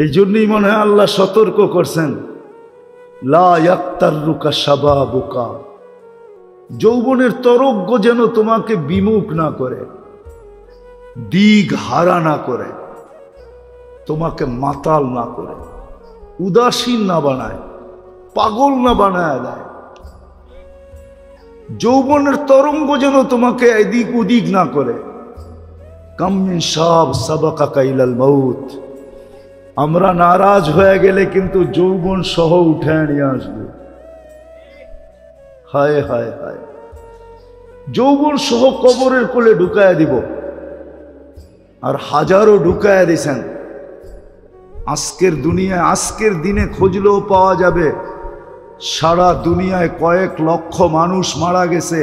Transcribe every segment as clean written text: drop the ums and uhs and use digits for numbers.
এই জন্যই মনে হয় আল্লাহ সতর্ক করছেন, লা ইয়াক্তাররুকা শাবাবুকা, যৌবনের তরঙ্গ যেন তোমাকে বিমুখ না করে, দিক হারা না করে, তোমাকে মাতাল না করে, উদাসীন না বানায়, পাগল না বানায় দেয়। যৌবনের তরঙ্গ যেন তোমাকে এদিক ওদিক না করে। কাম মিন শাব সাবাকাকা ইলাল মাউত, আমরা নারাজ হয়ে গেলে কিন্তু যৌবন সহ উঠে নিয়ে আসবে। হায় হায় হায়, যৌবন সহ কবরের কোলে ঢুকায় দিব। আর হাজারো ঢুকায় দিছেন। আজকের দুনিয়ায়, আজকের দিনে খুঁজলেও পাওয়া যাবে, সারা দুনিয়ায় কয়েক লক্ষ মানুষ মারা গেছে,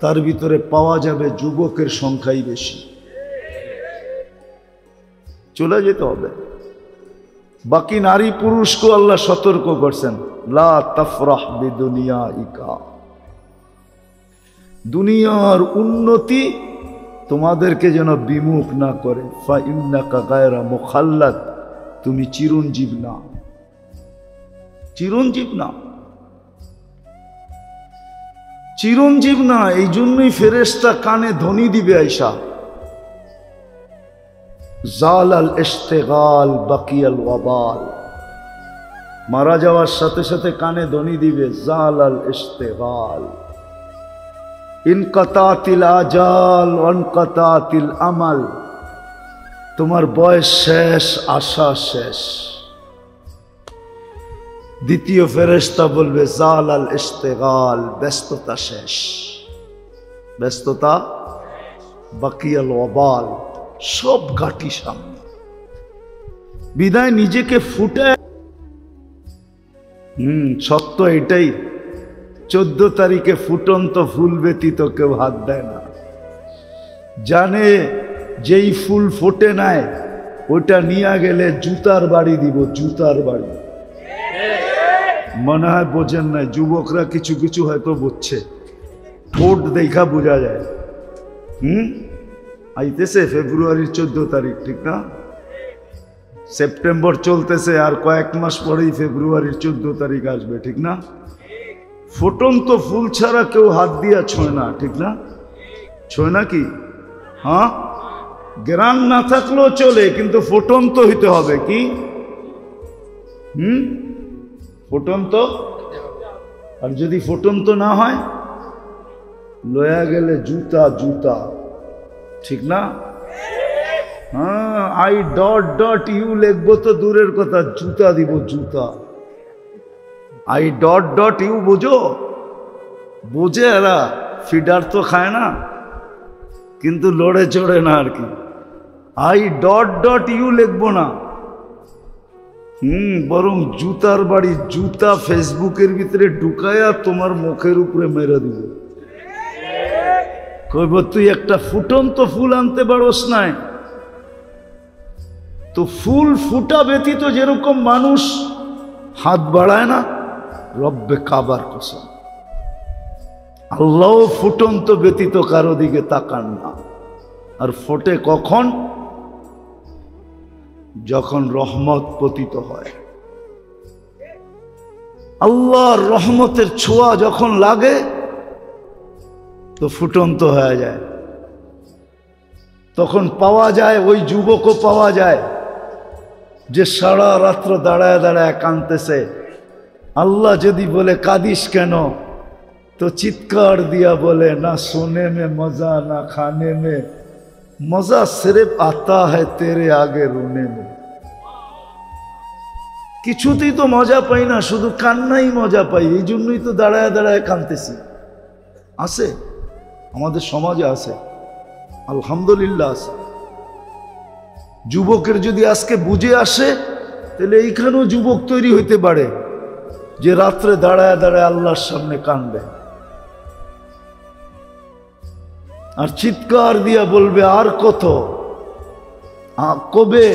তার ভিতরে পাওয়া যাবে যুবকের সংখ্যাই বেশি। চলে যেতে হবে। বাকি নারী পুরুষকে আল্লাহ সতর্ক করছেন, লা তাফরাহ বিদুনিয়াইকা, দুনিয়ার উন্নতি তোমাদেরকে যেন বিমুখ না করে। ফা ইন্নাকা গায়রা মুখাল্লাদ, তুমি চিরঞ্জীব না, চিরঞ্জীব না, চিরঞ্জীব না। এই জন্যই ফেরেশতা কানে ধ্বনি দিবে আইসা, জালাল ইশতিগাল বাকিয়াল ওয়াবাল, মারা যাওয়ার সাথে সাথে কানে ধ্বনি দিবে জালাল ইশতিগাল, ইনকাতাতিল আজাল ওয়ানকাতাতিল আমাল, তোমার বয়স শেষ, আশা শেষ। দ্বিতীয় ফেরেশতা বলবে জালাল ইশতিগাল, ব্যস্ততা শেষ, ব্যস্ততা, বাকিয়াল ওয়াবাল, সব ঘাটি সামনে। বিদায় নিজেকে ফুটে, সত্য এটাই। 14 তারিখে ফুটন্ত ফুল ব্যতীত কেউ হাত দেয় না। জানে যেই ফুল ফোটে নাই, ওটা নিয়ে গেলে জুতার বাড়ি দিব, জুতার বাড়ি। মনে হয় বোঝেন নাই, যুবকরা কিছু কিছু হয়তো বুঝছে, ঠোঁট দেখা বোঝা যায়। আইতেছে ফেব্রুয়ারির 14 তারিখ, ঠিক না? সেপ্টেম্বর চলতেছে, আর কয়েক মাস পরেই ফেব্রুয়ারির 14 তারিখ আসবে, ঠিক না? ফুটন্ত ফুল ছাড়া কেউ হাত দিয়া ছোঁয় না, ঠিক না? ছোঁয় না কি? হ্যাঁ, গ্রান না থাকলেও চলে, কিন্তু ফুটন্ত হইতে হবে। কি? ফুটন্ত। আর যদি ফুটন্ত না হয়, লয়া গেলে জুতা, জুতা, ঠিক না? হ্যাঁ, আই ডট ডট ইউ লিখবো তো দূরের কথা, জুতা দিব, জুতা। আই ডট ডট ইউ বোঝো? বোঝে এরা, ফিডার তো খায় না, কিন্তু লড়ে চড়ে না আর কি। আই ডট ডট ইউ লিখবো না, বরং জুতার বাড়ি, জুতা ফেসবুকের ভিতরে ঢুকায়া তোমার মুখের উপরে মেরে দিব। কইব তুই একটা ফুটন্ত ফুল আনতে পারোস নাই? তো ফুল ফুটা ব্যতীত যেরকম মানুষ হাত বাড়ায় না, রব্বে কাবার কসম, আল্লাহ ফুটন্ত ব্যতীত কারো দিকে তাকান না। আর ফোটে কখন? যখন রহমত পতিত হয়, আল্লাহর রহমতের ছোঁয়া যখন লাগে, তো ফুটন্ত হয়ে যায়। তখন পাওয়া যায়, ওই যুবকও পাওয়া যায় যে সারা রাত্র দাঁড়ায় দাঁড়ায় কাঁদতেছে। আল্লাহ যদি বলে কাঁদিস কেন, তো চিৎকার দিয়া বলে, না সোনে মে মজা, না খানে মে মজা, সির্ফ আতা হ্যায় তেরে আগে রোনে মে। কিছুতেই তো মজা পাই না, শুধু কান্নাই মজা পাই। এই জন্যই তো দাঁড়ায় দাঁড়ায় কাঁদতেছি। আছে, আমাদের সমাজে আছে, আলহামদুলিল্লাহ আছে। যুবকের যদি আজকে বুঝে আসে, তাহলে এইখানেও যুবক তৈরি হইতে পারে যে রাত্রে দাঁড়ায় দাঁড়ায় আল্লাহর সামনে কাঁদবে আর চিৎকার দিয়া বলবে, আর কত, কবে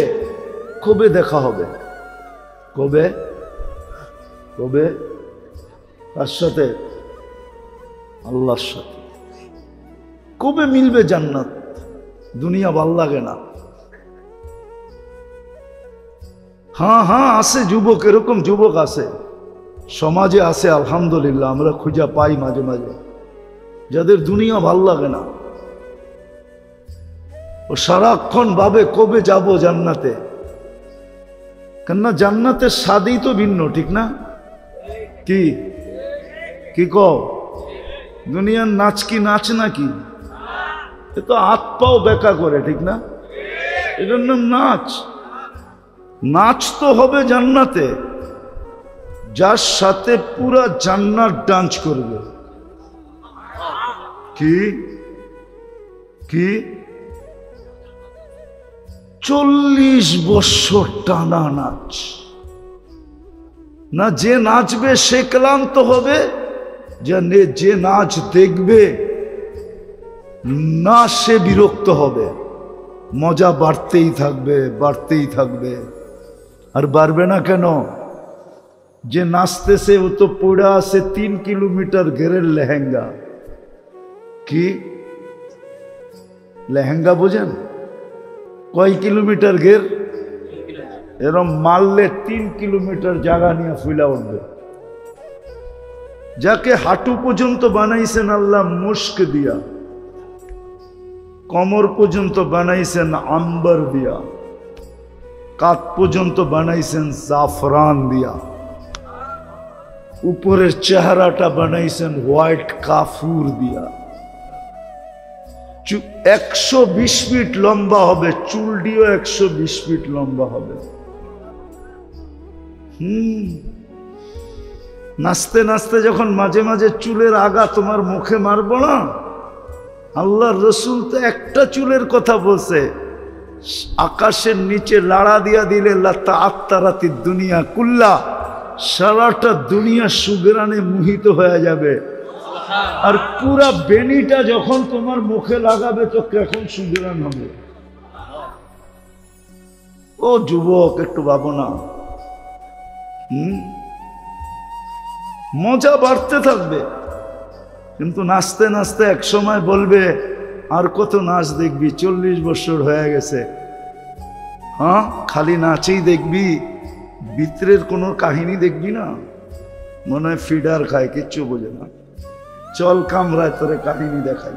কবে দেখা হবে, কবে কবে, তার সাথে, আল্লাহর সাথে। কবে মিলবে জান্নাত? দুনিয়া ভাল লাগে না। হ্যাঁ হ্যাঁ আছে যুবক, এরকম যুবক আছে সমাজে, আছে আলহামদুলিল্লাহ। আমরা খুঁজে পাই মাঝে মাঝে, যাদের দুনিয়া ভাল লাগে না, ও সারাক্ষণ ভাবে কবে যাব জান্নাতে। কেননা জান্নাতের স্বাদই তো ভিন্ন, ঠিক না? কি কি কও? দুনিয়ার নাচ কি নাচ নাকি? এ তো হাত পাও বেকা করে, ঠিক না? এটার নাম নাচ। নাচ তো হবে জান্নাতে, যার সাথে পুরা জান্নাত ডান্স করবে। কি কি 40 বছর টানা নাচ না? যে নাচবে সে ক্লান্ত হবে, যে নাচ দেখবে না সে বিরক্ত হবে। মজা বাড়তেই থাকবে, বাড়তেই থাকবে। আর বাড়বে না কেন? যে নাচতেছে ও তো পড়ে আছে 3 কিলোমিটার ঘেরের লেহেঙ্গা। কি লেহেঙ্গা বোঝেন? কয় কিলোমিটার ঘের? এরম মারলে 3 কিলোমিটার জায়গা নিয়ে ফুলা উঠবে। যাকে হাঁটু পর্যন্ত বানাইছেন আল্লাহ মুস্ক দিয়া, কমর পর্যন্ত বানাইছেন আম্বার দিয়া, কাত পর্যন্ত বানাইছেন জাফরান দিয়া, উপরের চেহারাটা বানাইছেন হোয়াইট কাফুর দিয়া। 120 ফিট লম্বা হবে, চুলটিও 120 ফিট লম্বা হবে। নাচতে নাচতে যখন মাঝে মাঝে চুলের আগা তোমার মুখে মারবো না, আল্লাহর রসুল তো একটা চুলের কথা বলছে, আকাশের নিচে লাড়া দিয়া দিলে লাতা আত্মারাতি দুনিয়া কুল্লা, সারাটা দুনিয়া সুগরানে মোহিত হয়ে যাবে। আর পুরা বেনিটা যখন তোমার মুখে লাগাবে তো কখন সুগরান হবে। ও যুবক একটু ভাবো না। মজা বাড়তে থাকবে, কিন্তু নাচতে নাচতে এক সময় বলবে আর কত নাচ দেখবি, 40 বছর হয়ে গেছে। হ্যাঁ, খালি নাচেই দেখবি, ভিতরের কোনো কাহিনী দেখবি না। মনে হয় ফিডার খায়, কিচ্ছু বোঝে না। চল কামরায় তোরে কাহিনী দেখাই।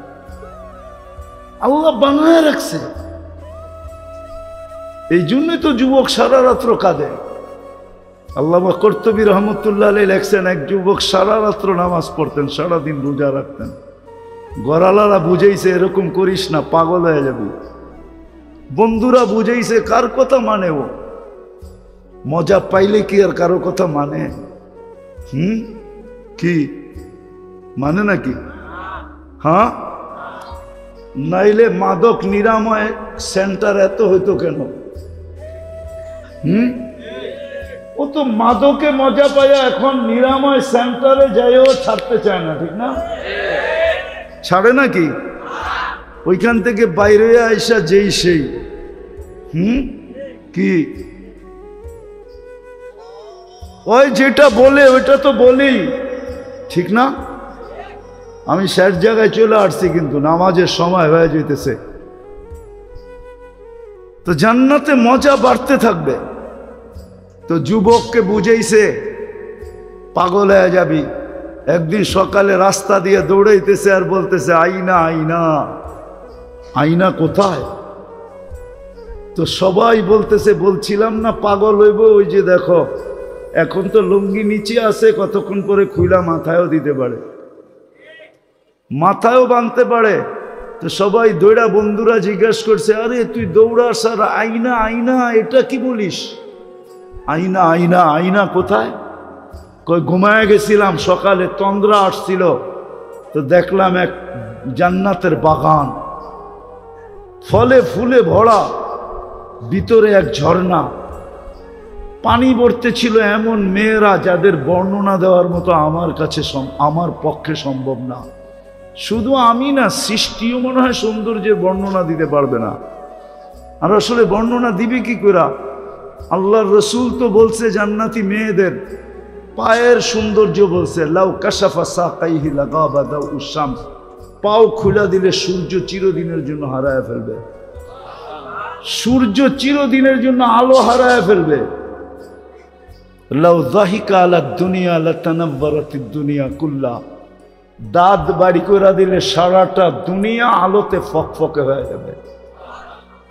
আল্লাহ বানায় রাখছে, এই জন্যই তো যুবক সারা রাত্র কাঁদে। আল্লামা কর্তুবী রহমতুল্লাহ আলাইহি লেখছেন, এক যুবক সারা রাত্র নামাজ পড়তেন, সারাদিন রোজা রাখতেন। গড়ালারা বুঝাইছে এরকম করিস না, পাগল হয়ে যাবি। বন্ধুরা বুঝাইছে, কার কথা মানে ও? মজা পাইলে কি আর কারো কথা মানে? কি মানে নাকি? হ্যাঁ, নাইলে মাদক নিরাময় সেন্টার এত হইতো কেন? ও তো মাদকে মজা পাইয়া এখন নিরাময় সেন্টারে যাইও ছাড়তে চায় না, ঠিক না? ছাড়ে নাকি? ওইখান থেকে বাইরে আইসা যেই সেই কি ওই যেটা বলে ওইটা তো বলি, ঠিক না? আমি শেষ জায়গায় চলে আসছি, কিন্তু নামাজের সময় হয়ে যেতেছে। তো জান্নাতে মজা বাড়তে থাকবে। তো যুবককে বুঝাইছে পাগল হয়ে যাবি। একদিন সকালে রাস্তা দিয়ে দৌড়াইতেছে আর বলতেছে আইনা আইনা, আইনা কোথায়? তো সবাই বলতেছে, বলছিলাম না পাগল হইব, ওই যে দেখো এখন তো লুঙ্গি নিচে আছে, কতক্ষণ পরে খুইলা মাথায়ও দিতে পারে, মাথায়ও বাঁধতে পারে। তো সবাই দৌড়া, বন্ধুরা জিজ্ঞাসা করছে, আরে তুই দৌড়াস আর আইনা আইনা এটা কি বলিস? আইনা আইনা আইনা কোথায়? কই ঘুমায় গেছিলাম, সকালে তন্দ্রা আসছিল, তো দেখলাম এক জান্নাতের বাগান, ফলে ফুলে ভরা, ভিতরে এক ঝর্ণা, পানি পড়তে ছিল এমন মেয়েরা যাদের বর্ণনা দেওয়ার মতো আমার কাছে আমার পক্ষে সম্ভব না। শুধু আমি না, সৃষ্টিও মনে হয় সৌন্দর্যের বর্ণনা দিতে পারবে না। আর আসলে বর্ণনা দিবে কি করে? আল্লাহর রসুল তো বলছে জান্নাতি মেয়েদের পায়ের সৌন্দর্য বলছে, লাউ কাশাফা সাকাইহি লাগাবা দাউ শামস, পাও খুলে দিলে সূর্য চিরদিনের জন্য হারায় ফেলবে। সূর্য চিরদিনের জন্য আলো হারায় ফেলবে। লাউ যাহিকা আলা দুনিয়া লাতানাওয়ারাতিদ দুনিয়া কুল্লা, দাঁত বাড়ি করে দিলে সারাটা দুনিয়া আলোতে ফকফকে হয়ে যাবে।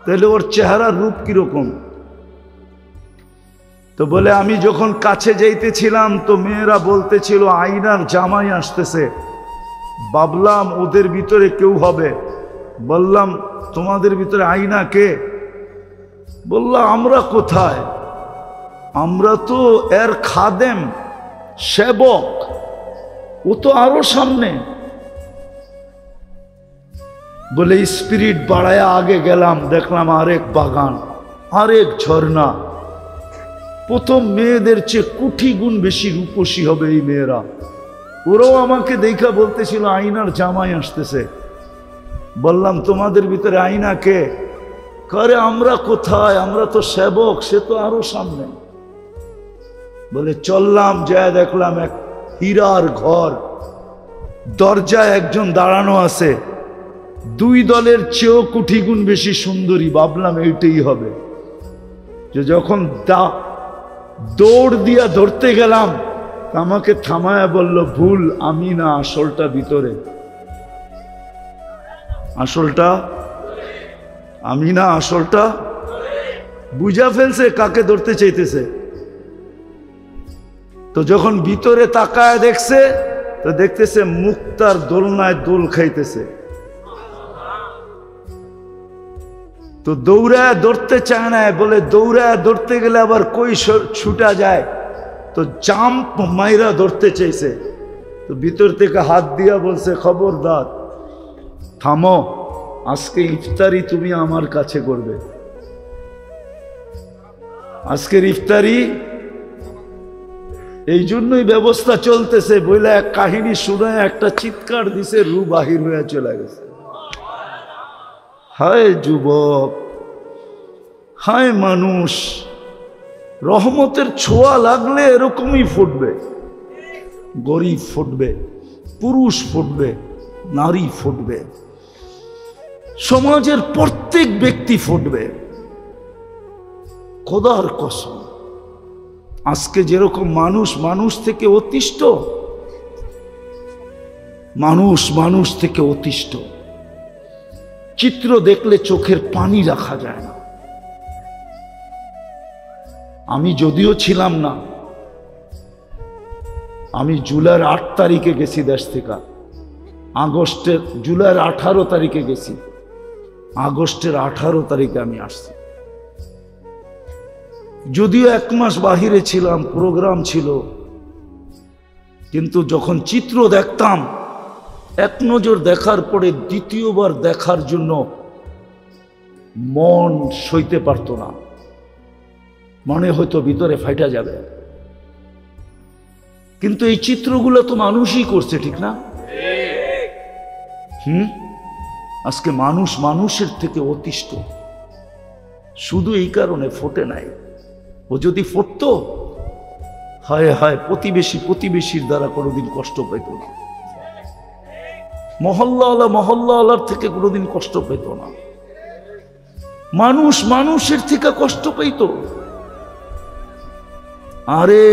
তাহলে ওর চেহারার রূপ কিরকম? তো বলে আমি যখন কাছে যাইতেছিলাম তো মেয়েরা বলতেছিল আয়নার জামাই আসতেছে। ভাবলাম ওদের ভিতরে কেউ হবে। বললাম তোমাদের ভিতরে আয়না কে? বললাম আমরা কোথায়, আমরা তো এর খাদেম, সেবক, ও তো আরো সামনে। বলে স্পিরিট বাড়ায় আগে গেলাম, দেখলাম আরেক বাগান, আরেক ঝর্ণা। প্রথম মেয়েদের চেয়ে কোটি গুণ বেশি রূপসী হবে এই মেয়েরা। ওরাও আমাকে দেখা বলতেছিল আয়নার জামাই আসতেছে। বললাম তোমাদের ভিতরে আয়না কে? করে আমরা কোথায়, আমরা তো সেবক, সে তো আরো সামনে। বলে চললাম, যা দেখলাম এক হীরার ঘর, দরজায় একজন দাঁড়ানো আছে, দুই দলের চেয়েও কোটি গুণ বেশি সুন্দরী। ভাবলাম এইটাই হবে। যে যখন দৌড় দিয়া ধরতে গেলাম, আমাকে থামায়া বলল ভুল, আমি না, আসলটা ভিতরে, আসলটা আমি না, আসলটা। বুঝা ফেলছে কাকে ধরতে চাইতেছে। তো যখন ভিতরে তাকায় দেখছে, তো দেখতেছে মুক্তার দোলনায় দোল খাইতেছে। তো দৌড়ায় ধরতে চায় না, বলে দৌড়ায় ধরতে গেলে আবার কই ছুটা যায়, তো জাম্প মাইরা ধরতে চাইছে। তো ভিতর থেকে হাত দিয়া বলছে খবরদার, থামো, আজকে ইফতারি তুমি আমার কাছে করবে, আজকের ইফতারি। এই জন্যই ব্যবস্থা চলতেছে। বইলে এক কাহিনী শুনে একটা চিৎকার দিছে, রু বাহির হয়ে চলে গেছে। হায় যুবক, হায় মানুষ, রহমতের ছোঁয়া লাগলে এরকমই ফুটবে। গরিব ফুটবে, পুরুষ ফুটবে, নারী ফুটবে, সমাজের প্রত্যেক ব্যক্তি ফুটবে। খোদার কসম, আজকে যেরকম মানুষ মানুষ থেকে অতিষ্ঠ, মানুষ মানুষ থেকে অতিষ্ঠ। চিত্র দেখলে চোখের পানি রাখা যায় না। আমি যদিও ছিলাম না, আমি জুলাইয়ের 8 তারিখে গেছি দেশ থেকে, আগস্টের, জুলাইয়ের 18 তারিখে গেছি, আগস্টের 18 তারিখে আমি আসছি। যদিও 1 মাস বাহিরে ছিলাম, প্রোগ্রাম ছিল, কিন্তু যখন চিত্র দেখতাম, এক নজর দেখার পরে দ্বিতীয়বার দেখার জন্য মন সইতে পারত না, মনে হয়তো ভিতরে ফাইটা যাবে। কিন্তু এই চিত্রগুলো তো মানুষই করছে, ঠিক না? আজকে মানুষ মানুষের থেকে অতিষ্ঠ, শুধু এই কারণে ফোটে নাই। ও যদি ফুটতো, হায় হায়, প্রতিবেশী প্রতিবেশীর দ্বারা কোনোদিন কষ্ট পেত না, মহল্লাওয়ালা মহল্লাওয়ালার থেকে কোনোদিন কষ্ট পেত না, মানুষ মানুষের থেকে কষ্ট পেত। আরে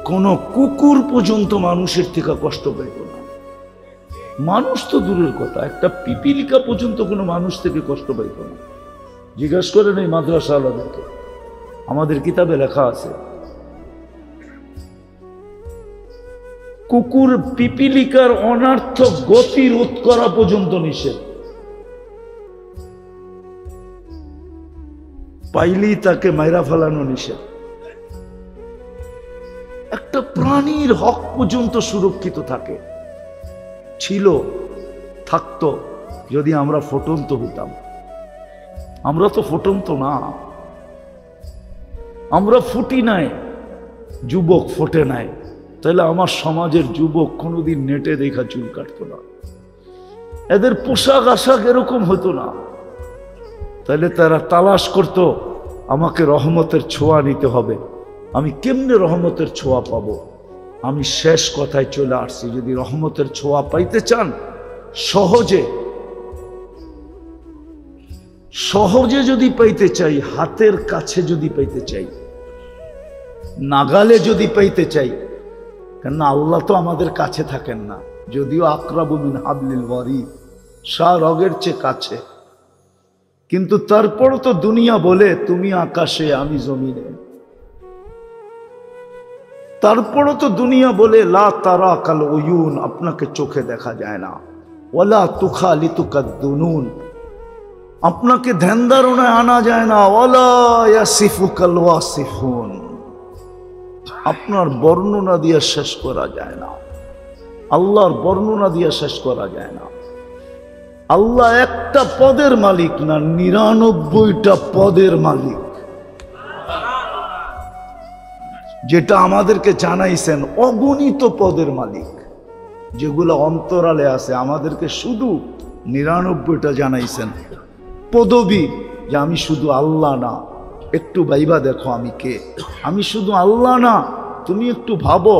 কোন কুকুর পর্যন্ত মানুষের থেকে কষ্ট পেত না। মানুষ তো দূরের কথা, একটা পিপিলিকা পর্যন্ত কোনো মানুষ থেকে কষ্ট পেত না। জিজ্ঞাসা করেন এই মাদ্রাসাওয়ালাদেরকে, আমাদের কিতাবে লেখা আছে কুকুর পিপিলিকার অনার্থক গতি রোধ করা পর্যন্ত নিষেধ, পাইলেই তাকে মাইরা ফেলানো নিষেধ। একটা প্রাণীর হক পর্যন্ত সুরক্ষিত থাকে, ছিল, থাকতো যদি আমরা ফুটন্ত হইতাম। আমরা তো ফুটন্ত না, আমরা ফুটি নাই, যুবক ফোটে নাই। তাহলে আমার সমাজের যুবক কোনোদিন নেটে দেখা চুল কাটতো না, এদের পোশাক আশাক এরকম হতো না। তাহলে তারা তালাশ করত, আমাকে রহমতের ছোঁয়া নিতে হবে। আমি কেমনে রহমতের ছোঁয়া পাবো? আমি শেষ কথায় চলে আসছি, যদি রহমতের ছোঁয়া পাইতে চান, সহজে সহজে যদি পাইতে চাই, হাতের কাছে যদি পাইতে চাই, নাগালে যদি পাইতে চাই, কেননা আল্লাহ তো আমাদের কাছে থাকেন না, যদিও আকরাবু মিন হাবলিল ওয়ারিদ, রগের চেয়ে কাছে, কিন্তু তারপরও তো দুনিয়া বলে তুমি আকাশে আমি জমিনে। তারপরও তো দুনিয়া বলে লা তারা কাল উয়ুন, আপনাকে চোখে দেখা যায় না, ওয়ালা তুখালিতুকাদ দুনুন, আপনাকে ধ্যান ধারণায় আনা যায় না, ওয়ালা ইয়াসিফুকাল ওয়াসিফুন, আপনার বর্ণনা দিয়ে শেষ করা যায় না, আল্লাহর বর্ণনা দিয়ে শেষ করা যায় না। আল্লাহ একটা পদের মালিক না, 99টা পদের মালিক, যেটা আমাদেরকে জানাইছেন, অগণিত পদের মালিক, যেগুলো অন্তরালে আছে, আমাদেরকে শুধু 99টা জানাইছেন। পদবী যে আমি শুধু আল্লাহ না, একটু ভাইবা দেখো আমি কে, আমি শুধু আল্লাহ না, তুমি একটু ভাবো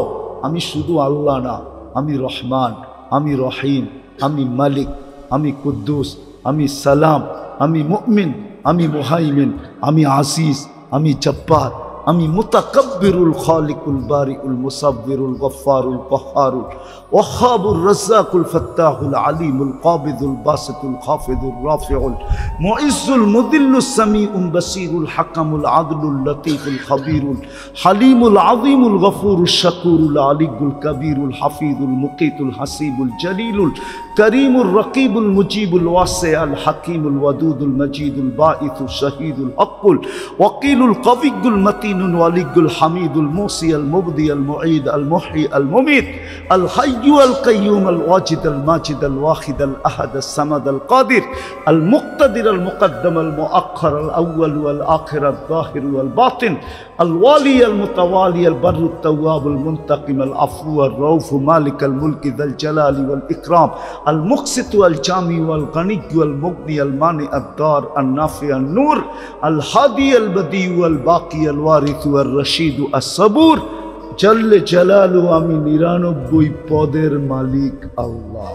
আমি শুধু আল্লাহ না, আমি রহমান, আমি রহিম, আমি মালিক, আমি কুদ্দুস, আমি সালাম, আমি মুমিন, আমি মুহাইমিন, আমি আজিজ, আমি জব্বার, আমি মুতাকাব্বিরুল খালিকুল বারিউল মুসাব্বিরুল গফফারুল কহ্হারুল ওয়াহ্হাবুর রাজ্জাকুল ফাত্তাহুল আলিমুল কাবিদুল বাসিতুল খাফিদুর রাফিউল মুইজ্জুল মুদিল্লুস সামিউল বাসিরুল হাকামুল আদলুল লতীফুল খবীরুল হালিমুল আযীমুল গফুরুশ শাকুরুল আলিয়ুল কবীরুল হাফিজুল মুকিতুল হাসিবুল জলিলুল করিমুর রকিবুল মুজিবুল ওয়াসিউল হাকিমুল ওয়াদুদুল মজিদুল বাঈসুল শহীদুল হকুল ওয়াকিলুল কবিয়ুল মতিনুল ওয়ালিয়ুল হামিদুল মুসিয়াল মুবদিয়াল মুঈদ আল মুহয়ি আল মুমিত আল হাইয়্যু আল কাইয়্যুম আল ওয়াজিদ আল মাজিদ আল ওয়াহিদ আল আহাদ আস সামাদ আল কাদির আল মুক্তাদির আল মুকদ্দম আল মুআখ্খার আল আউয়াল ওয়াল আখির আল যাহির ওয়াল বাতিন আল ওয়ালি আল মুতাওয়ালি আল বাররু আত তাওয়াব আল মুনতাকিম আল আফু আর রাউফ মালিক আল মুলক যাল জালালি ওয়াল ইকরাম আল মুকসিত আল জামি ওয়াল গনি ওয়াল মুগনি আল মানি আদ দার আল নাফি আল নূর আল হাদি আল বদি ওয়াল বাকি আল ওয়ারিস ওয়াল রশিদ আস সাবুর জল্লে জালালু, আমি 99 পদের মালিক আল্লাহ।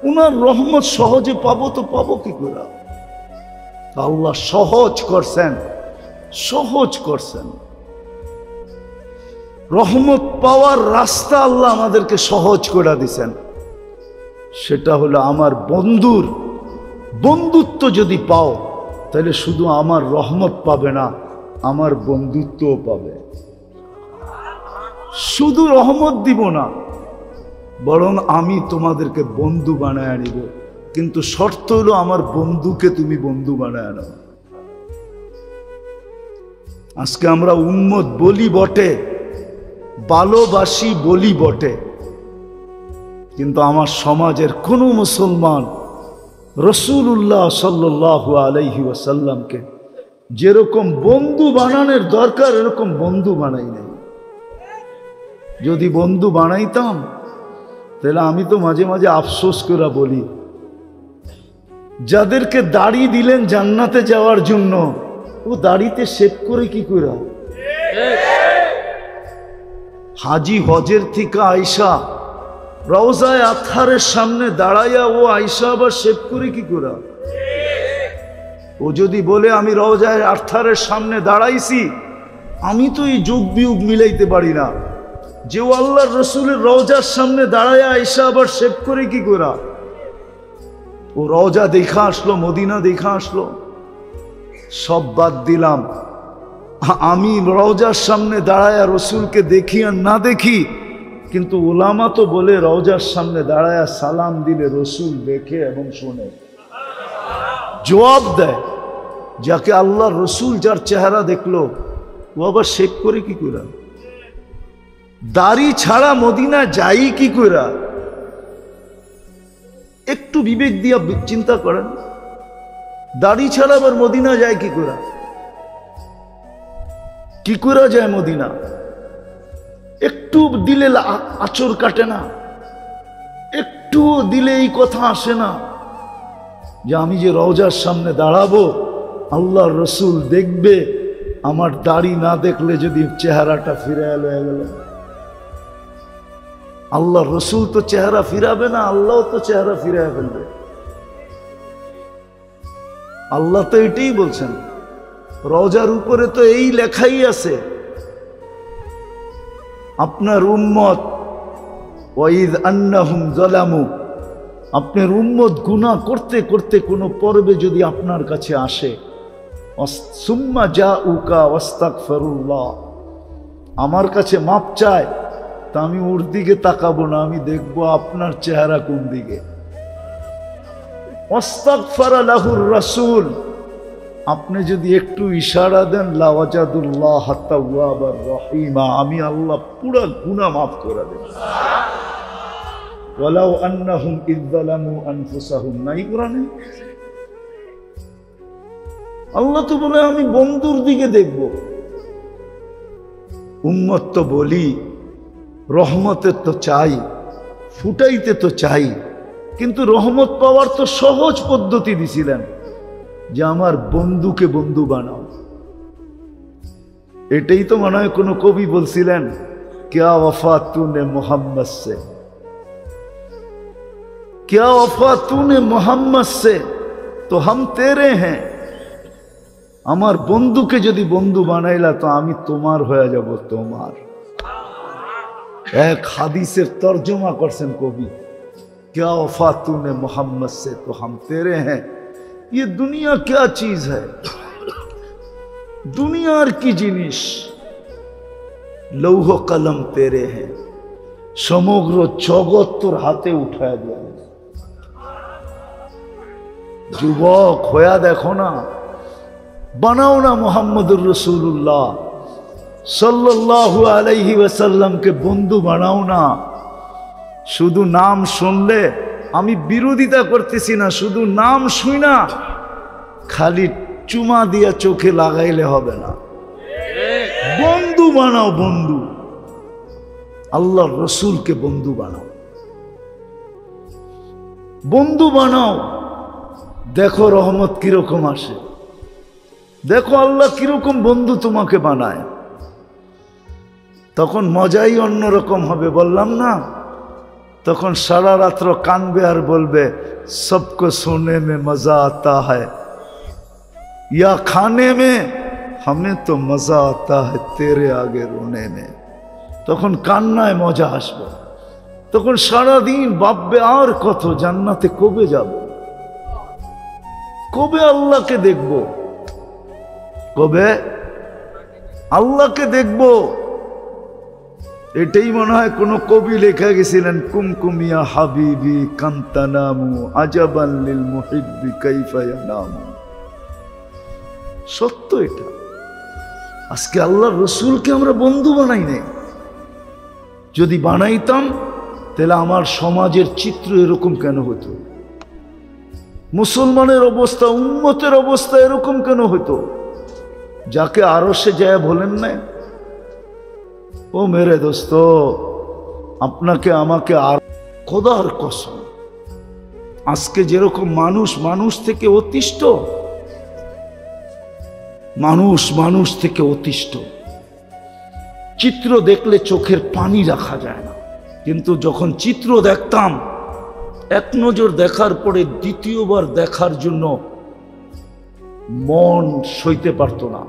উনার রহমত সহজে পাবো তো পাবো কি করে? আল্লাহ সহজ করছেন, সহজ করছেন। রহমত পাওয়ার রাস্তা আল্লাহ আমাদেরকে সহজ করে দিছেন। সেটা হলো আমার বন্ধুর বন্ধুত্ব যদি পাও, তাহলে শুধু আমার রহমত পাবে না, আমার বন্ধুত্বও পাবে। শুধু রহমত দিব না, বরং আমি তোমাদেরকে বন্ধু বানায় আনিব, কিন্তু শর্ত হলো আমার বন্ধুকে তুমি বন্ধু বানায় আনো। আজকে আমরা উম্মত বলি বটে, ভালোবাসি বলি বটে, কিন্তু আমার সমাজের কোনো মুসলমান রাসূলুল্লাহ সাল্লাল্লাহু আলাইহি ওয়াসাল্লামকে যেরকম বন্ধু বানানোর দরকার এরকম বন্ধু বানাই নাই। যদি বন্ধু বানাইতাম তাহলে আমি তো মাঝে মাঝে আফসোস করে বলি, যাদেরকে দাড়ি দিলেন জান্নাতে যাওয়ার জন্য, ও দাড়িতে শেভ করে কি করে? হাজি হজের থেকে আয়সা রওজায়ে আতহারের সামনে দাঁড়াইয়া ও আয়সা আবার শেভ করে কি করে? ও যদি বলে আমি রওজায়ে আতহারের সামনে দাঁড়াইছি, আমি তো এই যুগ বিয়োগ মিলাইতে পারি না যে ও আল্লাহর রসুলের রওজার সামনে দাঁড়াইয়া আয়সা আবার শেভ করে কি করে? ও রওজা দেখা আসলো, মদিনা দেখা আসলো, সব বাদ দিলাম। আমি রওজার সামনে দাঁড়ায়া রসুলকে দেখি আর না দেখি, কিন্তু ওলামা তো বলে রওজার সামনে দাঁড়ায়া সালাম দিলে রসুল দেখে এবং শোনে, জবাব দেয়। যাকে আল্লাহ রসুল যার চেহারা দেখলো, ও আবার শেভ করে কি করে? দাড়ি ছাড়া মদিনা যাই কি করে? একটু বিবেক দিয়া চিন্তা করেন, দাড়ি ছাড়া আবার মদিনা যায় কি করে? কি করে যায় মদিনা? একটু দিলে আচর কাটে না, একটু দিলে এই কথা আসে না যে আমি যে রওজার সামনে দাঁড়াবো, আল্লাহর রসুল দেখবে, আমার দাড়ি না দেখলে যদি চেহারাটা ফিরে লয়ে গেল। আল্লাহ রসুল তো চেহারা ফিরাবে না, আল্লাহ তো চেহারা ফিরায় ফেলবে। আল্লাহ তো এটাই বলছেন, রওজার উপরে তো এই লেখাই আছে, আপনার উম্মত ওয়াইদ আন্নাহুম যালামু, আপনার উম্মত গুনাহ করতে করতে কোনো পর্বে যদি আপনার কাছে আসে, সুম্মা জাউকা ওয়াস্তাগফিরুল্লাহ, আমার কাছে মাপ চায়, তা আমি ওর দিকে তাকাবো না, আমি দেখবো আপনার চেহারা কোন দিকে। ওয়াস্তাগফারা লাহুর রাসূল, আপনি যদি একটু ইশারা দেন লাওয়াজাদুল্লাহ তাওয়াবার রহিমা, আমি আল্লাহ পুরো গুনাহ মাফ করে দেব। ওয়ালাউ আন্নাহুম ইযযালামু আনফুসাহুম, নাই কোরআনে? আল্লাহ তো বলে আমি বন্ধুর দিকে দেখব। উম্মত তো বলি রহমতের তো চাই, ফুটাইতে তো চাই, কিন্তু রহমত পাওয়ার তো সহজ পদ্ধতি দিছিলেন যে আমার বন্ধুকে বন্ধু বানাও। এটাই তো মনে হয় কোনো কবি বলছিলেন, क्या वफा तूने मोहम्मद से, क्या वफा तूने मोहम्मद से तो हम तेरे हैं। আমার বন্ধুকে যদি বন্ধু বানাইলা তো আমি তোমার হয়ে যাব, তোমার। এক হাদিসের তর্জমা করছেন কবি, क्या वफा तूने मोहम्मद से तो हम तेरे हैं। ये दुनिया क्या चीज है, দুনিয়ার কি জিনিস, লৌহ কলম তেরে হ্যাঁ, সমগ্র জগৎ তোর হাতে উঠায় দেয়। যুবক হইয়া দেখো না, বানাও না মুহাম্মদুর রাসূলুল্লাহ সাল্লাল্লাহু আলাইহি ওয়াসাল্লামকে বন্ধু বানাও না। শুধু নাম শুনলে, আমি বিরোধিতা করতেছি না, শুধু নাম শুই না খালি চুমা দিয়া চোখে লাগাইলে হবে না, বন্ধু বানাও, বন্ধু। আল্লাহর রসুলকে বন্ধু বানাও, বন্ধু বানাও। দেখো রহমত কিরকম আসে, দেখো আল্লাহ কিরকম বন্ধু তোমাকে বানায়, তখন মজাই অন্যরকম হবে। বললাম না, তখন সারা রাত্র কানবে আর বলবে সবকো সোনে মে মজা আতা है या खाने में, हमें तो मजा आता है तेरे आगे रोने में। তখন কান্নায় মজা আসবে, তখন সারাদিন ভাববে আর কত জান্নাতে কবে যাব, কবে আল্লাহকে দেখব, কবে আল্লাহকে দেখব। এটাই মনে হয় কোন কবি লেখা গেছিলেন, কুমকুমিয়া হাবিবি কান্তানামু আজাবান লিল মুহিব্বি কাইফা ইয়ানামু। সত্য এটা। আজকে আল্লাহর রসুলকে আমরা বন্ধু বানাই নাই। যদি বানাইতাম তাহলে আমার সমাজের চিত্র এরকম কেন হতো, মুসলমানের অবস্থা, উম্মতের অবস্থা এরকম কেন হতো? যাকে আরশে যায় বলেন না, ও মেরে দোস্ত, আপনাকে আমাকে আর খোদার কসম, আজকে যেরকম মানুষ মানুষ থেকে অতিষ্ঠ, মানুষ মানুষ থেকে অতিষ্ঠ, চিত্র দেখলে চোখের পানি রাখা যায় না। কিন্তু যখন চিত্র দেখতাম, এক নজর দেখার পরে দ্বিতীয়বার দেখার জন্য মন সইতে পারত না,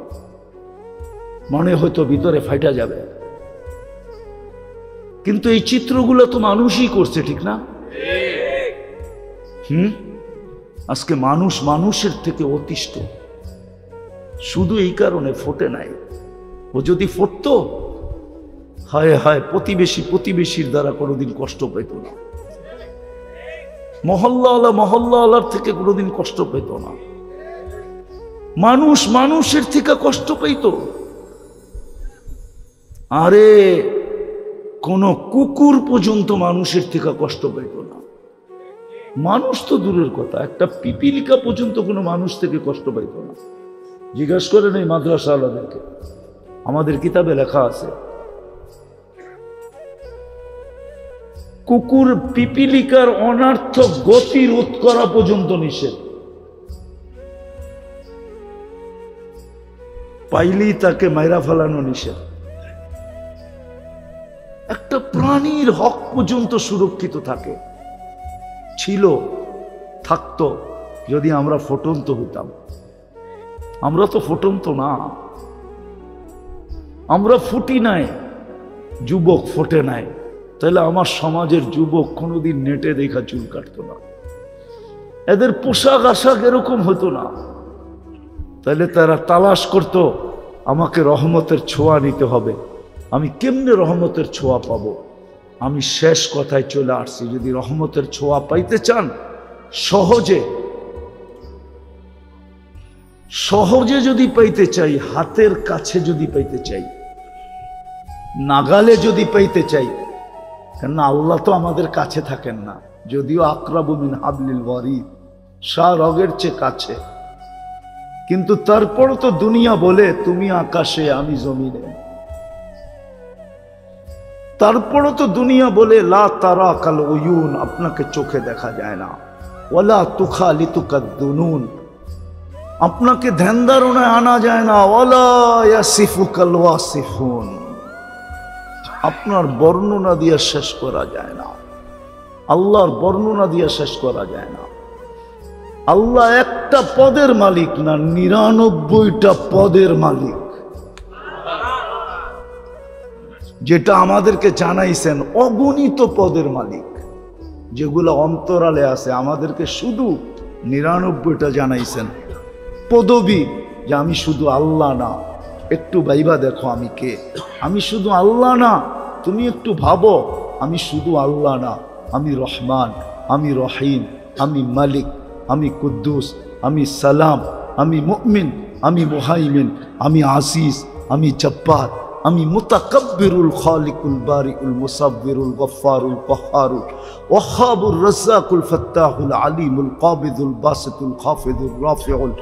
মনে হয়তো ভিতরে ফাইটা যাবে। কিন্তু এই চিত্রগুলো তো মানুষই করছে, ঠিক না? আজকে মানুষ মানুষের থেকে অতিষ্ঠ, শুধু এই কারণে ফোটে নাই। ও যদি ফুটতো, হায় হায়, প্রতিবেশী প্রতিবেশীর দ্বারা কোনোদিন কষ্ট পেত না, মহল্লাওয়ালা মহল্লাওয়ালার থেকে কোনোদিন কষ্ট পেত না, মানুষ মানুষের থেকে কষ্ট পেত। আরে কোন কুকুর পর্যন্ত মানুষের থেকে কষ্ট পেত না। মানুষ তো দূরের কথা, একটা পিপিলিকা পর্যন্ত কোনো মানুষ থেকে কষ্ট পেত না। জিজ্ঞাসা করেন এই মাদ্রাসাওয়ালাদেরকে, আমাদের কিতাবে লেখা আছে কুকুর পিপিলিকার অনার্থক গতি রোধ করা পর্যন্ত নিষেধ, পাইলেই তাকে মাইরা ফেলানো নিষেধ। একটা প্রাণীর হক পর্যন্ত সুরক্ষিত থাকে, ছিল, থাকতো যদি আমরা ফুটন্ত হইতাম। আমরা তো ফুটন্ত না, আমরা ফুটি নাই, যুবক ফোটে নাই। তাহলে আমার সমাজের যুবক কোনোদিন নেটে দেখা চুল কাটতো না, এদের পোশাক আশাক এরকম হতো না। তাহলে তারা তালাশ করত আমাকে রহমতের ছোঁয়া নিতে হবে। আমি কেমনে রহমতের ছোঁয়া পাবো? আমি শেষ কথায় চলে আসছি, যদি রহমতের ছোঁয়া পাইতে চান, সহজে যদি পাইতে চাই, হাতের কাছে যদি পাইতে চাই, নাগালে যদি পাইতে চাই, কেননা আল্লাহ তো আমাদের কাছে থাকেন না, যদিও আকরাবু মিন হাবলিল ওয়ারিদ, রগের চেয়ে কাছে, কিন্তু তারপরও তো দুনিয়া বলে তুমি আকাশে আমি জমিনে। তারপরও তো দুনিয়া বলে লা তারা কাল উয়ুন, আপনাকে চোখে দেখা যায় না, ওয়ালা তুখালিতুকাদ দুনুন, আপনাকে ধ্যান ধারণায় আনা যায় না, ওয়ালা ইয়াসিফুকাল ওয়াসিফুন, আপনার বর্ণনা দিয়ে শেষ করা যায় না, আল্লাহর বর্ণনা দিয়ে শেষ করা যায় না। আল্লাহ একটা পদের মালিক না, 99টা পদের মালিক, যেটা আমাদেরকে জানাইছেন, অগণিত পদের মালিক, যেগুলো অন্তরালে আছে, আমাদেরকে শুধু 99টা জানাইছেন। পদবী যে আমি শুধু আল্লাহ না, একটু ভাইবা দেখো আমি কে, আমি শুধু আল্লাহ না, তুমি একটু ভাবো আমি শুধু আল্লাহ না, আমি রহমান, আমি রহিম, আমি মালিক, আমি কুদ্দুস, আমি সালাম, আমি মুমিন, আমি মুহাইমিন, আমি আজিজ, আমি জব্বার, আমি মুতাকাব্বিরুল খালিকুল বারিউল মুসাব্বিরুল গফফারুল কহ্হারুল ওয়াহ্হাবুর রাজ্জাকুল ফাত্তাহুল আলিমুল কাবিদুল বাসিতুল খাফিদুর রাফিউল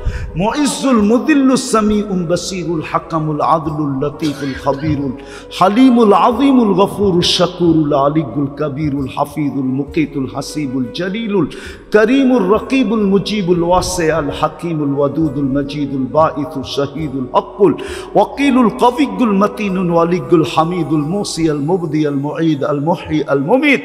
মুইজ্জুল মুদিল্লুস সামিউল বাসিরুল হাকামুল আদলুল লতীফুল খবীরুল হালিমুল আযীমুল গফুরুশ শাকুরুল আলিয়ুল কবীরুল হাফিজুল মুকীতুল হাসিবুল জলিলুল করিমুর রকিবুল মুজিবুল ওয়াসিউল হাকিমুল ওয়াদুদুল মজিদুল বাঈসুল শাহীদুল হকুল ওয়াকিলুল কবিয়ুল মতিনুল ওয়ালিয়ুল হামিদুল মুসিয়াল মুবদিয়াল মুঈদ আল মুহয়ি আল মুমীত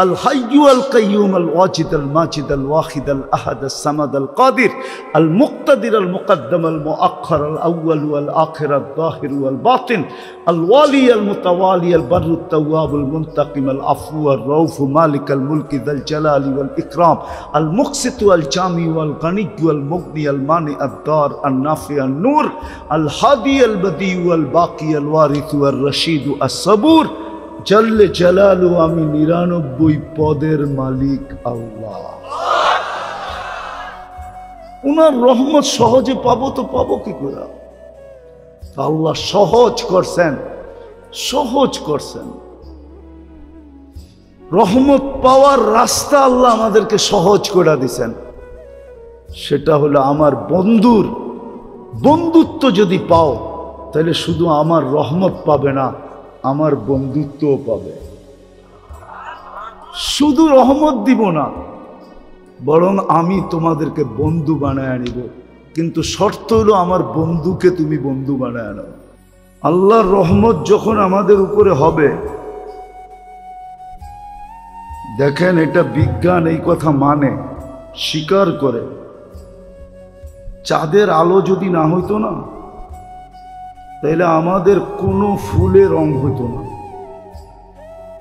আল হাইয়্যু আল কাইয়্যুম আল ওয়াজিদ আল মাজিদ আল ওয়াহিদ আল আহাদ আস সামাদ আল কাদির আল মুক্তাদির আল মুকদ্দম আল মুআখ্খার আল আউয়াল ওয়াল আখির আল যাহির ওয়াল বাতিন আল ওয়ালি আল মুতাওয়ালি আল বাররু আত তাওয়াব আল মুনতাকিম আল আফু আল রাউফ মালিক আল মুলক যাল জালালি ওয়াল ইকরাম আল মুকসিত আল জামি ওয়াল গনি ওয়াল মুগনি আল মানি আদ দার আল নাফি আল নূর আল হাদি আল বদি ওয়াল বাকি আল ওয়ারিস ওয়াল রশিদ আস সাবুর জল্লে জালালু, আমি 99 পদের মালিক আল্লাহ। উনার রহমত সহজে পাবো তো পাবো কি করে? আল্লাহ সহজ করছেন, সহজ করছেন। রহমত পাওয়ার রাস্তা আল্লাহ আমাদেরকে সহজ করে দিছেন। সেটা হলো আমার বন্ধুর বন্ধুত্ব যদি পাও, তাহলে শুধু আমার রহমত পাবে না, আমার বন্ধুত্বও পাবে। শুধু রহমত দিব না, বরং আমি তোমাদেরকে বন্ধু বানায় আনিব, কিন্তু শর্ত হলো আমার বন্ধুকে তুমি বন্ধু বানায় আনো। আল্লাহর রহমত যখন আমাদের উপরে হবে, দেখেন এটা বিজ্ঞান এই কথা মানে, স্বীকার করে, চাঁদের আলো যদি না হইতো না, তাহলে আমাদের কোনো ফুলে রং হইতো না।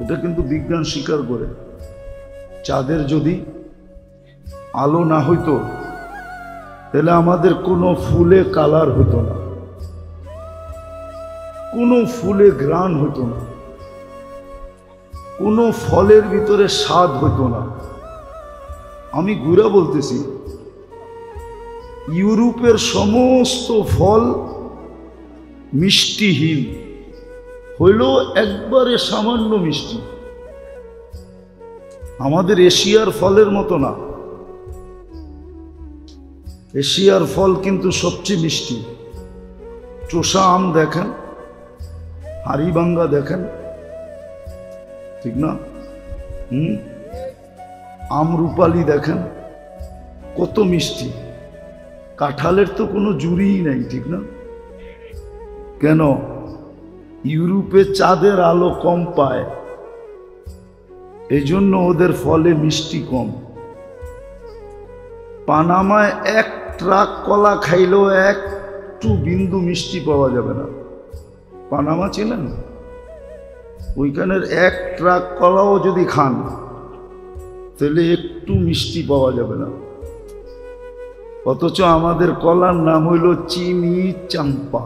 এটা কিন্তু বিজ্ঞান স্বীকার করে। চাঁদের যদি আলো না হইতো, তাহলে আমাদের কোনো ফুলে কালার হইতো না, কোনো ফুলে ঘ্রাণ হইতো না, কোনো ফলের ভিতরে স্বাদ হইতো না। আমি ঘুরা বলতেছি, ইউরোপের সমস্ত ফল মিষ্টিহীন, হইল একবারে সামান্য মিষ্টি। আমাদের এশিয়ার ফলের মতো না, এশিয়ার ফল কিন্তু সবচেয়ে মিষ্টি। চোষা আম দেখেন, হাড়িভাঙ্গা দেখেন, ঠিক না? আমরুপালি দেখেন কত মিষ্টি। কাঁঠালের তো কোনো জুড়িই নাই, ঠিক না? কেন? ইউরোপে চাঁদের আলো কম পায়, এই জন্য ওদের ফলে মিষ্টি কম। পানামায় 1 ট্রাক কলা খাইলো 1 একটু বিন্দু মিষ্টি পাওয়া যাবে না। পানামা ছিলেন, ওইখানের এক ট্রাক কলাও যদি খান তাহলে একটু মিষ্টি পাওয়া যাবে না। অথচ আমাদের কলার নাম হইল চিনি চাম্পা।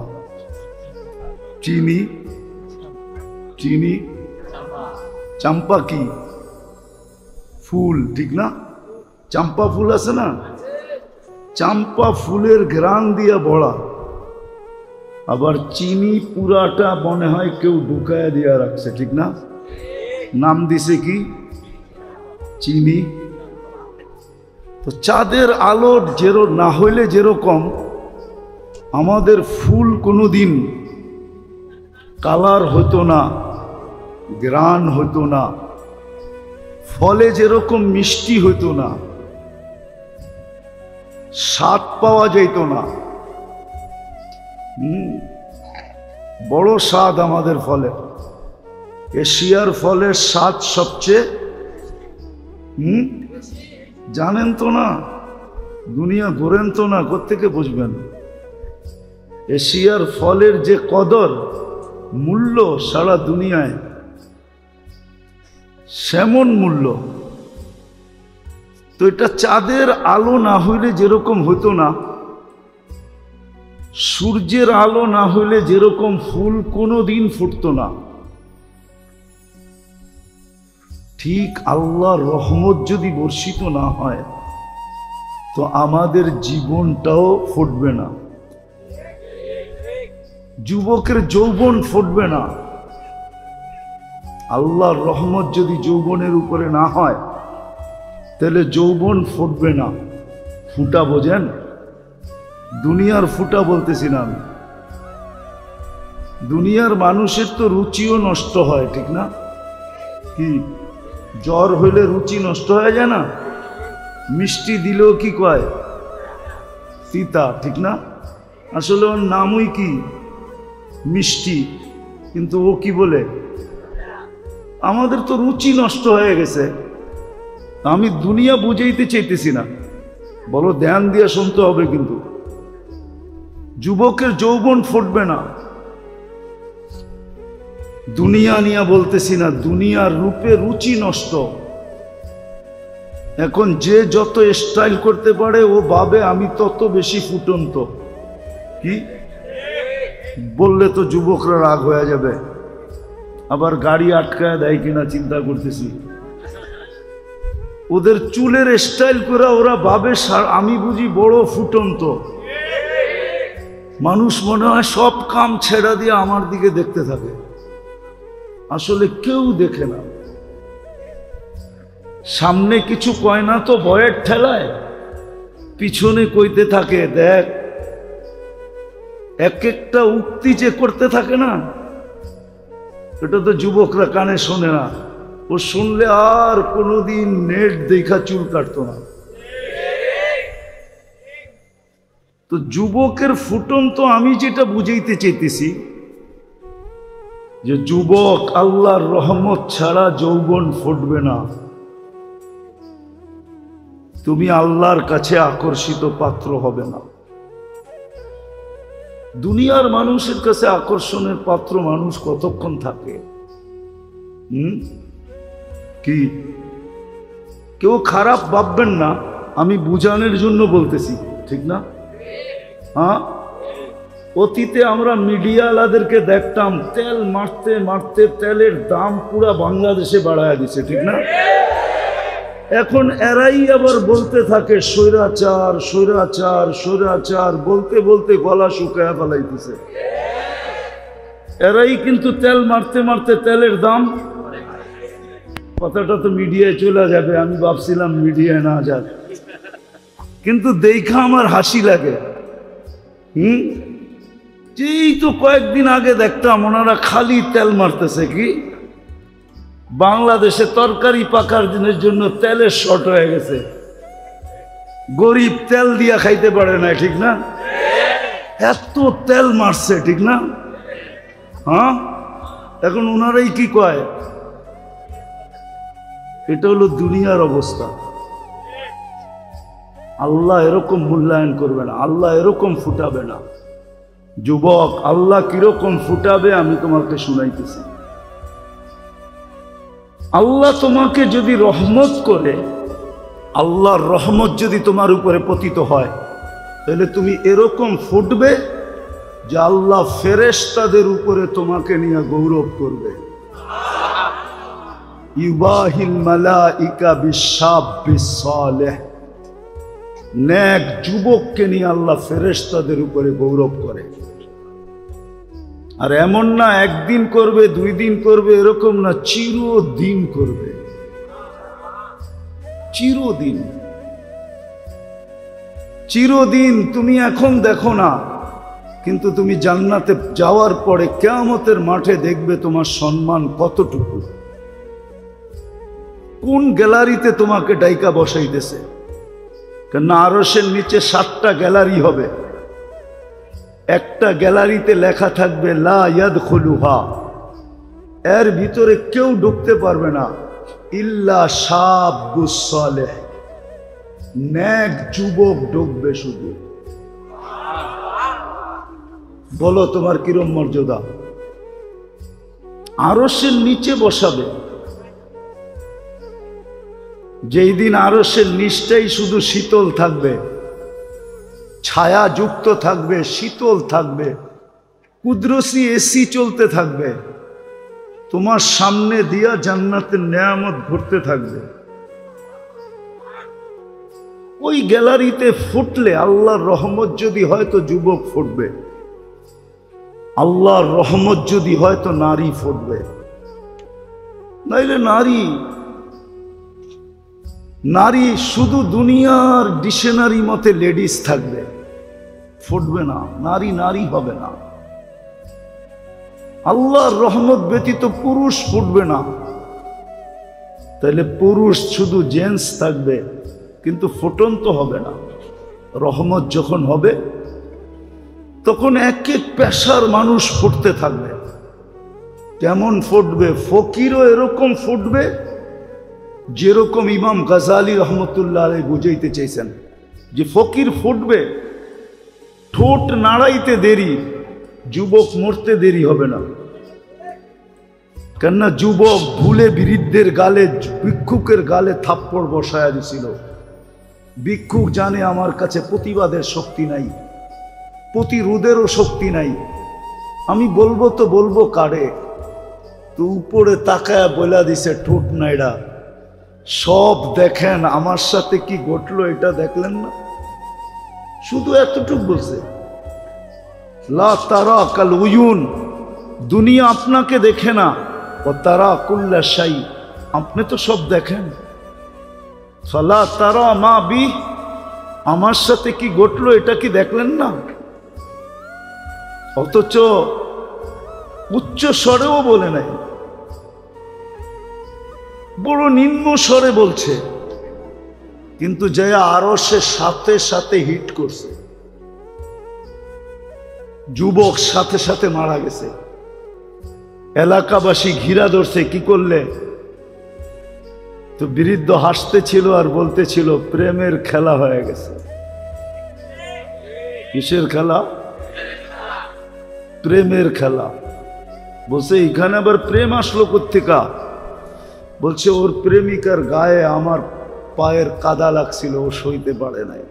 চিনি চিনি চাম্পা কি ফুল, ঠিক না? চাম্পা ফুল আছে না, চাম্পা ফুলের ঘ্রাণ দিয়ে ভরা। আবার চিনি পুরাটা মনে হয় কেউ ঢুকায় দিয়া রাখছে, ঠিক না? নাম দিছে কি? চিনি। তো চাঁদের আলো না হইলে যেরকম আমাদের ফুল কোনোদিন কালার হতো না, ঘ্রাণ হতো না, ফলে যেরকম মিষ্টি হতো না, স্বাদ পাওয়া যেত না। বড় স্বাদ আমাদের ফলের, এশিয়ার ফলের স্বাদ সবচেয়ে জানেন তো না, দুনিয়া ঘোরেন তো না, কোত্থেকে বুঝবেন? এশিয়ার ফলের যে কদর মূল্য সারা দুনিয়ায় সেমন মূল্য। তো এটা চাঁদের আলো না হইলে যেরকম হতো না, সূর্যের আলো না হইলে যেরকম ফুল কোনোদিন ফুটতো না, ঠিক আল্লাহর রহমত যদি বর্ষিত না হয় তো আমাদের জীবনটাও ফুটবে না, যুবকের যৌবন ফুটবে না। আল্লাহর রহমত যদি যৌবনের উপরে না হয় তাহলে যৌবন ফুটবে না। ফুটা বোঝেন? দুনিয়ার ফুটা বলতেছি না আমি। দুনিয়ার মানুষের তো রুচিও নষ্ট হয়, ঠিক না? কি জ্বর হইলে রুচি নষ্ট হয়ে যায় না? মিষ্টি দিলেও কি কয়? তিতা, ঠিক না? আসলে ওর নামই কি? মিষ্টি, কিন্তু ও কি বলে? আমাদের তো রুচি নষ্ট হয়ে গেছে। আমি দুনিয়া বুঝাইতে চাইতেছি না, বলো ধ্যান দিয়ে শুনতে হবে। কিন্তু যুবকের যৌবন ফুটবে না। দুনিয়া নিয়ে বলতেছি না, দুনিয়ার রূপে রুচি নষ্ট। এখন যে যত স্টাইল করতে পারে ও ভাবে আমি তত বেশি ফুটন্ত। কি বললে তো যুবকরা রাগ হয়ে যাবে, আবার গাড়ি আটকায় দেয় কিনা চিন্তা করতেছি। ওদের চুলের স্টাইল করে ওরা ভাবে আমি বুঝি বড় ফুটন্ত। মানুষ মনে হয় সব কাম ছেড়া দিয়ে আমার দিকে দেখতে থাকে, আসলে কেউ দেখে না। সামনে কিছু কয় না তো ভয়ের ঠেলায় পিছনে কইতে থাকে, দেখ। এক একটা উক্তি যে করতে থাকে না, এটা তো যুবকরা কানে শোনে না। ও শুনলে আর কোনোদিন নেট দেখা চুল কাটতো না। তো যুবকের ফুটন্ত আমি যেটা বুঝাইতে চাইতেছি যে যুবক, আল্লাহর রহমত ছাড়া যৌবন ফুটবে না। তুমি আল্লাহর কাছে আকর্ষিত পাত্র হবে না। দুনিয়ার মানুষের কাছে আকর্ষণের পাত্র মানুষ কতক্ষণ থাকে? কি কেউ খারাপ ভাববেন না, আমি বুঝানোর জন্য বলতেছি, ঠিক না? হ্যাঁ, অতীতে আমরা মিডিয়াওয়ালাদেরকে দেখতাম তেল মারতে মারতে তেলের দাম পুরা বাংলাদেশে বাড়ায় দিছে, ঠিক না? এখন এরাই আবার বলতে থাকে স্বৈরাচার স্বৈরাচার স্বৈরাচার, বলতে বলতে গলা শুকায় ফেলাইতেছে। এরাই কিন্তু তেল মারতে মারতে তেলের দাম, কথাটা তো মিডিয়ায় চলে যাবে, আমি ভাবছিলাম মিডিয়ায় না যাক, কিন্তু দেখা আমার হাসি লাগে। যেই তো কয়েকদিন আগে দেখতাম ওনারা খালি তেল মারতেছে। কি বাংলাদেশে তরকারি পাকার দিনের জন্য তেলের শর্ট হয়ে গেছে, গরিব তেল দিয়া খাইতে পারে না, ঠিক না? এত তেল মারছে, ঠিক না? হ্যাঁ, এখন ওনারাই কি কয়? এটা হলো দুনিয়ার অবস্থা। আল্লাহ এরকম মূল্যায়ন করবে না, আল্লাহ এরকম ফুটাবে না। যুবক, আল্লাহ কিরকম ফুটাবে আমি তোমাকে শুনাইতেছি। আল্লাহ তোমাকে যদি রহমত করে, আল্লাহর রহমত যদি তোমার উপরে পতিত হয়, তাহলে তুমি এরকম ফুটবে যে আল্লাহ ফেরেশতাদের উপরে তোমাকে নিয়ে গৌরব করবে। ইউবাহিল মালাইকা বিশাব্বিস সালেহ, নেক যুবককে নিয়ে আল্লাহ ফেরেশতাদের উপরে গৌরব করে। আর এমন না একদিন করবে, 2 দিন করবে, এরকম না, চিরদিন করবে, চিরদিন। চিরদিন তুমি এখন দেখো না, কিন্তু তুমি জান্নাতে যাওয়ার পরে কিয়ামতের মাঠে দেখবে তোমার সম্মান কতটুকু। কোন গ্যালারিতে তোমাকে ডাইকা বসাইতেছে? কেন আরশের নিচে 7টা গ্যালারি হবে। একটা গ্যালারিতে লেখা থাকবে লা ইয়াদখুলুহা, এর ভিতরে কেউ ঢুকতে পারবে না, ইল্লা শাবুস সালেহ, নেক যুবক ঢুকবে শুধু। বলো তোমার কিরম মর্যাদা? আরশের নিচে বসাবে। যেই দিন আরশের নিচটাই শুধু শীতল থাকবে, ছায়া যুক্ত থাকবে, শীতল থাকবে, কুদরতি এসি চলতে থাকবে, তোমার সামনে দিয়া জান্নাতের নেয়ামত ঘুরতে থাকবে। ওই গ্যালারিতে ফুটলে আল্লাহর রহমত যদি হয় তো যুবক ফুটবে, আল্লাহর রহমত যদি হয় তো নারী ফুটবে। নাইলে নারী শুধু দুনিয়ার ডিকশনারি মতে লেডিস থাকবে, ফুটবে না, নারী হবে না। আল্লাহর রহমত ব্যতীত পুরুষ ফুটবে না, তাহলে পুরুষ শুধু জেন্টস থাকবে, কিন্তু ফুটন্ত হবে না। রহমত যখন হবে তখন এক এক পেশার মানুষ ফুটতে থাকবে। কেমন ফুটবে? ফকিরও এরকম ফুটবে যেরকম ইমাম গাজালি রহমতুল্লাহ আলাইহি বুঝাইতে চাইছেন, যে ফকির ফুটবে, ঠোঁট নাড়াইতে দেরি, যুবক মরতে দেরি হবে না। কেননা যুবক ভুলে বৃদ্ধের গালে, ভিক্ষুকের গালে থাপ্পড় বসায়া দিছিল। ভিক্ষুক জানে আমার কাছে প্রতিবাদের শক্তি নাই, প্রতিরোধেরও শক্তি নাই, আমি বলবো তো বলবো কারে। তো উপরে তাকায়া বলা দিছে ঠোঁট নাইড়া, সব দেখেন আমার সাথে কি ঘটলো এটা দেখলেন না? শুধু এতটুক বলছে, লা তারা কাল উয়ুন, দুনিয়া আপনাকে দেখে না, ও তারা কুল্লা শাই, আপনি তো সব দেখেন। ফালা তারা মা বি, আমার সাথে কি ঘটলো এটা কি দেখলেন না? অথচ উচ্চ স্বরেও বলে নাই, বড় নিম্ন স্বরে বলছে, কিন্তু যে আরশের সাথে সাথে হিট করছে। যুবক সাথে সাথে মারা গেছে। এলাকাবাসী ঘিরা ধরছে, কি করলে? তো বৃদ্ধ হাসতেছিল আর বলতেছিল প্রেমের খেলা হয়ে গেছে। কিসের খেলা? প্রেমের খেলা। বলছে এখানে আবার প্রেম আসলো কোত্থেকা? বলছে ওর প্রেমিকার গায়ে আমার পায়ের কাদা লাগছিল, ও সইতে পারে নাই,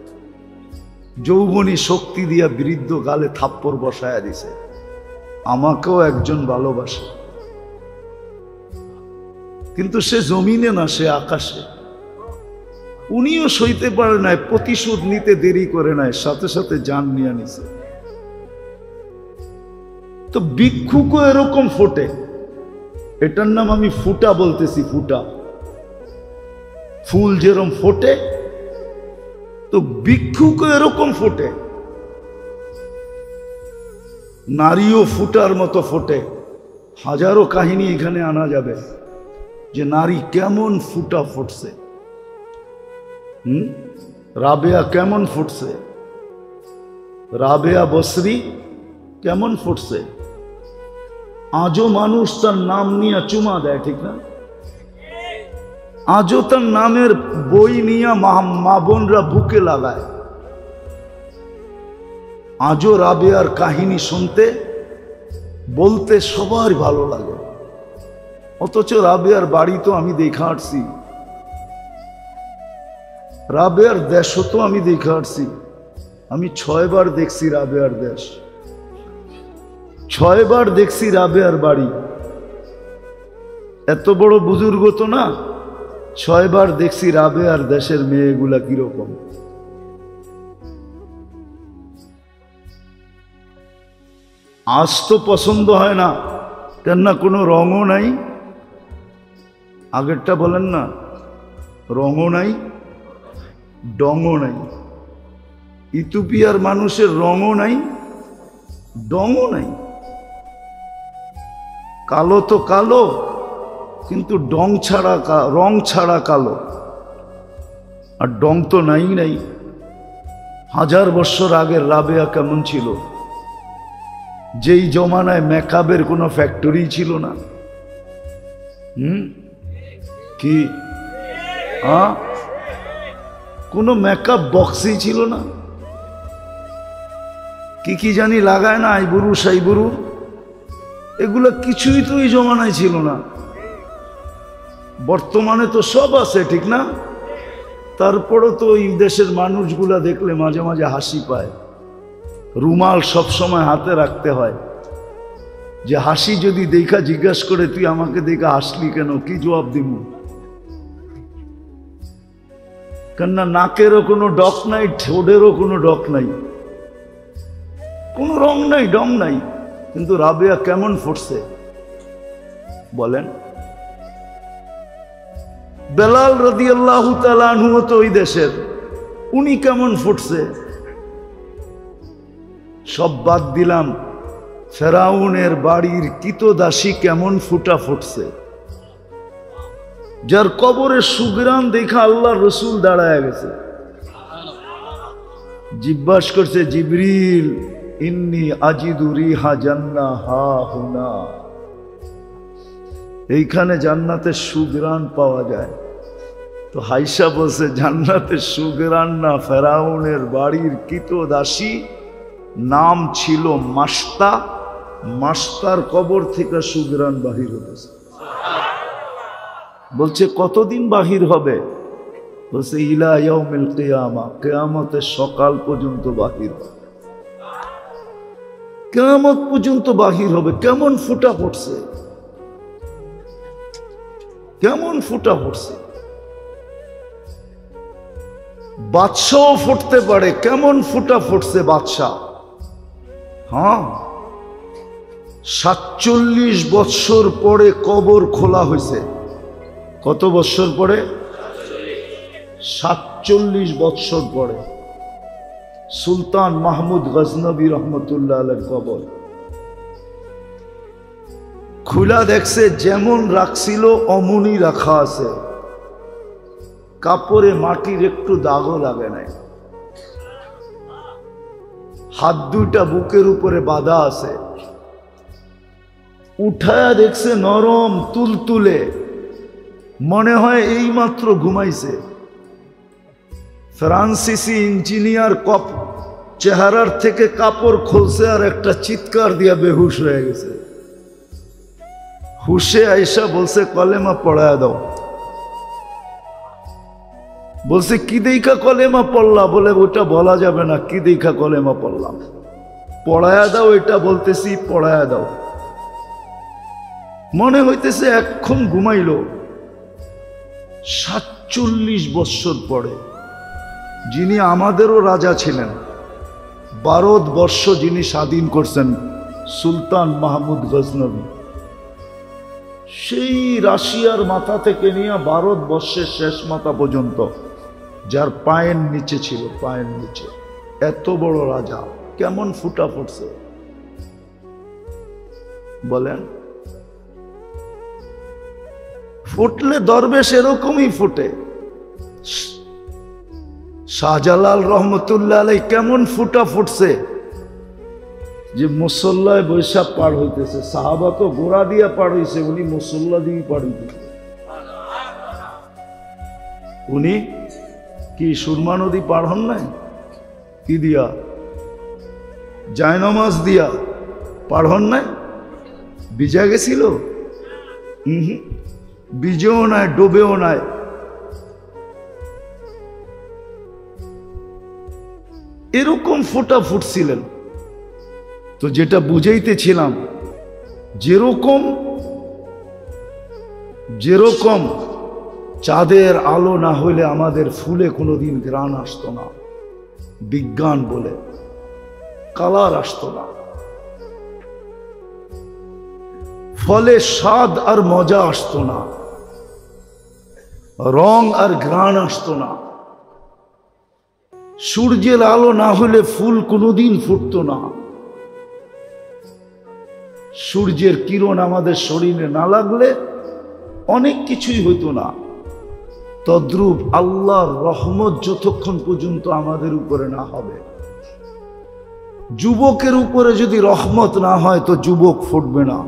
যৌবনী শক্তি দিয়া বৃদ্ধ গালে থাপ্পড় বসায়া দিছে। আমাকেও একজন ভালোবাসে, কিন্তু সে জমিনে না, সে আকাশে। উনিও সইতে পারে নাই, প্রতিশোধ নিতে দেরি করে নাই, সাথে সাথে জান নিয়ে নিছে। তো ভিক্ষুকও এরকম ফোটে, এটার নাম আমি ফুটা বলতেছি, ফুটা। ফুল যেরকম ফোটে, তো ভিক্ষুকও এরকম ফোটে। নারীও ফুটার মতো ফোটে। হাজারো কাহিনী এখানে আনা যাবে যে নারী কেমন ফুটা ফুটছে। রাবেয়া কেমন ফুটছে, রাবেয়া বসরি কেমন ফুটছে। আজও মানুষ তার নাম নিয়ে চুমা দেয়, ঠিক না? আজও তার নামের বই নিয়ে মা বোনরা বুকে লাগায়। আজও রাবেয়ার কাহিনী শুনতে বলতে সবার ভালো লাগে, অথচ রাবেয়ার বাড়ি তো আমি দেখা আসছি, রাবেয়ার দেশও তো আমি দেখা আসছি। আমি 6 বার দেখছি রাবেয়ার দেশ, 6 বার দেখছি রাবেয়ার বাড়ি। এত বড় বুজুর্গ তো না, 6 বার দেখছি রাবেয়ার দেশের মেয়েগুলা কিরকম। আজ তো পছন্দ হয় না, কেননা কোনো রঙও নাই। আগেরটা বলেন না, রঙও নাই, ডঙও নাই। ইথিওপিয়ার মানুষের রঙও নাই, ডঙও নাই। কালো তো কালো, কিন্তু রং ছাড়া কালো, আর ডং তো নাই নাই। 1000 বছর আগের রাবেয়া কেমন ছিল, যেই জমানায় মেকআপের কোনো ফ্যাক্টরি ছিল না। কি কোনো মেকআপ বক্সই ছিল না, কি জানি লাগায় না, আইবুরু সাইবুরু, এগুলো কিছুই তো এই জমানায় ছিল না। বর্তমানে তো সব আছে, ঠিক না? তারপরও তো এই দেশের মানুষগুলা দেখলে মাঝে মাঝে হাসি পায়। রুমাল সব সময় হাতে রাখতে হয়, যে হাসি যদি দেখা জিজ্ঞাসা করে তুই আমাকে দেখা হাসলি কেন, কি জবাব দিব? কেননা নাকেরও কোনো ডক নাই, ঠোঁটেরও কোনো ডক নাই, কোনো রং নাই, ডং নাই। কিন্তু রাবেয়া কেমন ফুটছে বলেন? বেলাল রাদিয়াল্লাহু তাআলা আনহু তো ওই দেশের, উনি কেমন ফুটছে? সব বাদ দিলাম, ফেরাউনের বাড়ির কিতদাসী কেমন ফুটছে, যার কবরের সুগ্রাণ দেখা আল্লাহ রসুল দাঁড়ায় গেছে, জিজ্ঞাসা করছে, জিবরিল ইন্নী আজিদু রিহা জান্নাহ হা হুনা, এইখানে জান্নাতের সুগ্রাণ পাওয়া যায়। তো হাইসা বলছে, জান্নাতের সুগ্রাণ না, ফেরাউনের বাড়ির কিতদাসী, নাম ছিল মাস্তা, মাস্তার কবর থেকে সুগ্রাণ বাহির হতেছে। বলছে কতদিন বাহির হবে? বলছে ইলা ইয়াউমিল কিয়ামা, কিয়ামতের সকাল পর্যন্ত বাহির হবে, কিয়ামত পর্যন্ত বাহির হবে। কেমন ফুটা পড়ছে, কেমন ফুটা পড়ছে। বাদশাও ফুটতে পারে, কেমন ফুটা ফুটছে বাদশাহ। হ্যাঁ, 47 বৎসর পরে কবর খোলা হয়েছে। কত বৎসর পরে? 47 বৎসর পরে সুলতান মাহমুদ গজনবী রহমতুল্লাহ আলাইহির কবর খুলা দেখছে, যেমন রাখছিল অমনি রাখা আছে, কাপড়ে মাটির একটু দাগও লাগে নাই, হাত দুইটা বুকের উপরে বাঁধা আছে। উঠায়া দেখছে নরম তুলতুলে, মনে হয় এই মাত্র ঘুমাইছে। ফ্রান্সিসি ইঞ্জিনিয়ার চেহারার থেকে কাপড় খুলছে আর একটা চিৎকার দিয়া বেহুশ হয়ে গেছে। হুশে আইসা বলছে কলেমা পড়ায়া দাও। বলছে কি দেখা কলেমা পড়লা? বলে ওটা বলা যাবে না, কি দেখা কলেমা পড়লাম। পড়ায়া দাও, এটা বলতেছি পড়ায়া দাও। মনে হইতেছে এখন ঘুমাইল। 47 বৎসর পরে, যিনি আমাদেরও রাজা ছিলেন, ভারতবর্ষ যিনি স্বাধীন করছেন, সুলতান মাহমুদ গজনবী, সেই রাশিয়ার মাথা থেকে নিয়ে ভারতবর্ষের শেষ মাথা পর্যন্ত, যার পায়ের নিচে ছিল, পায়ের নিচে এত বড় রাজা, কেমন ফুটা ফুটছে বলেন? ফুটলে দরবেশ এরকমই ফুটে। শাহজালাল রহমতুল্লাহ আলাইহি কেমন ফুটা ফুটছে, যে মুসল্লায় বৈশাখ পার হইতেছে। সাহাবা তো গোড়া দিয়া পার হইছে, উনি মুসল্লা দিয়ে পার হইতেছে। উনি কি সুরমা নদী পার হন নাই? কি দিয়া? জায়নামাজ দিয়া পার হন নাই? ভিজা গেছিল? ভিজেও নাই, ডোবেও নাই। এরকম ফোঁটা ফুটছিলেন। তো যেটা বুঝাইতেছিলাম, যেরকম চাঁদের আলো না হইলে আমাদের ফুলে কোনোদিন ঘ্রাণ আসতো না, বিজ্ঞান বলে কালার আসতো না, ফলে স্বাদ আর মজা আসতো না, রং আর ঘ্রাণ আসতো না। সূর্যের আলো না হলে ফুল কোনোদিন ফুটতো না। সূর্যের কিরণ আমাদের শরীরে না লাগলে অনেক কিছুই হইতো না। তদ্রূপ আল্লাহর রহমত যতক্ষণ পর্যন্ত আমাদের উপরে না হবে, যুবকের উপরে যদি রহমত না হয় তো যুবক ফুটবে না,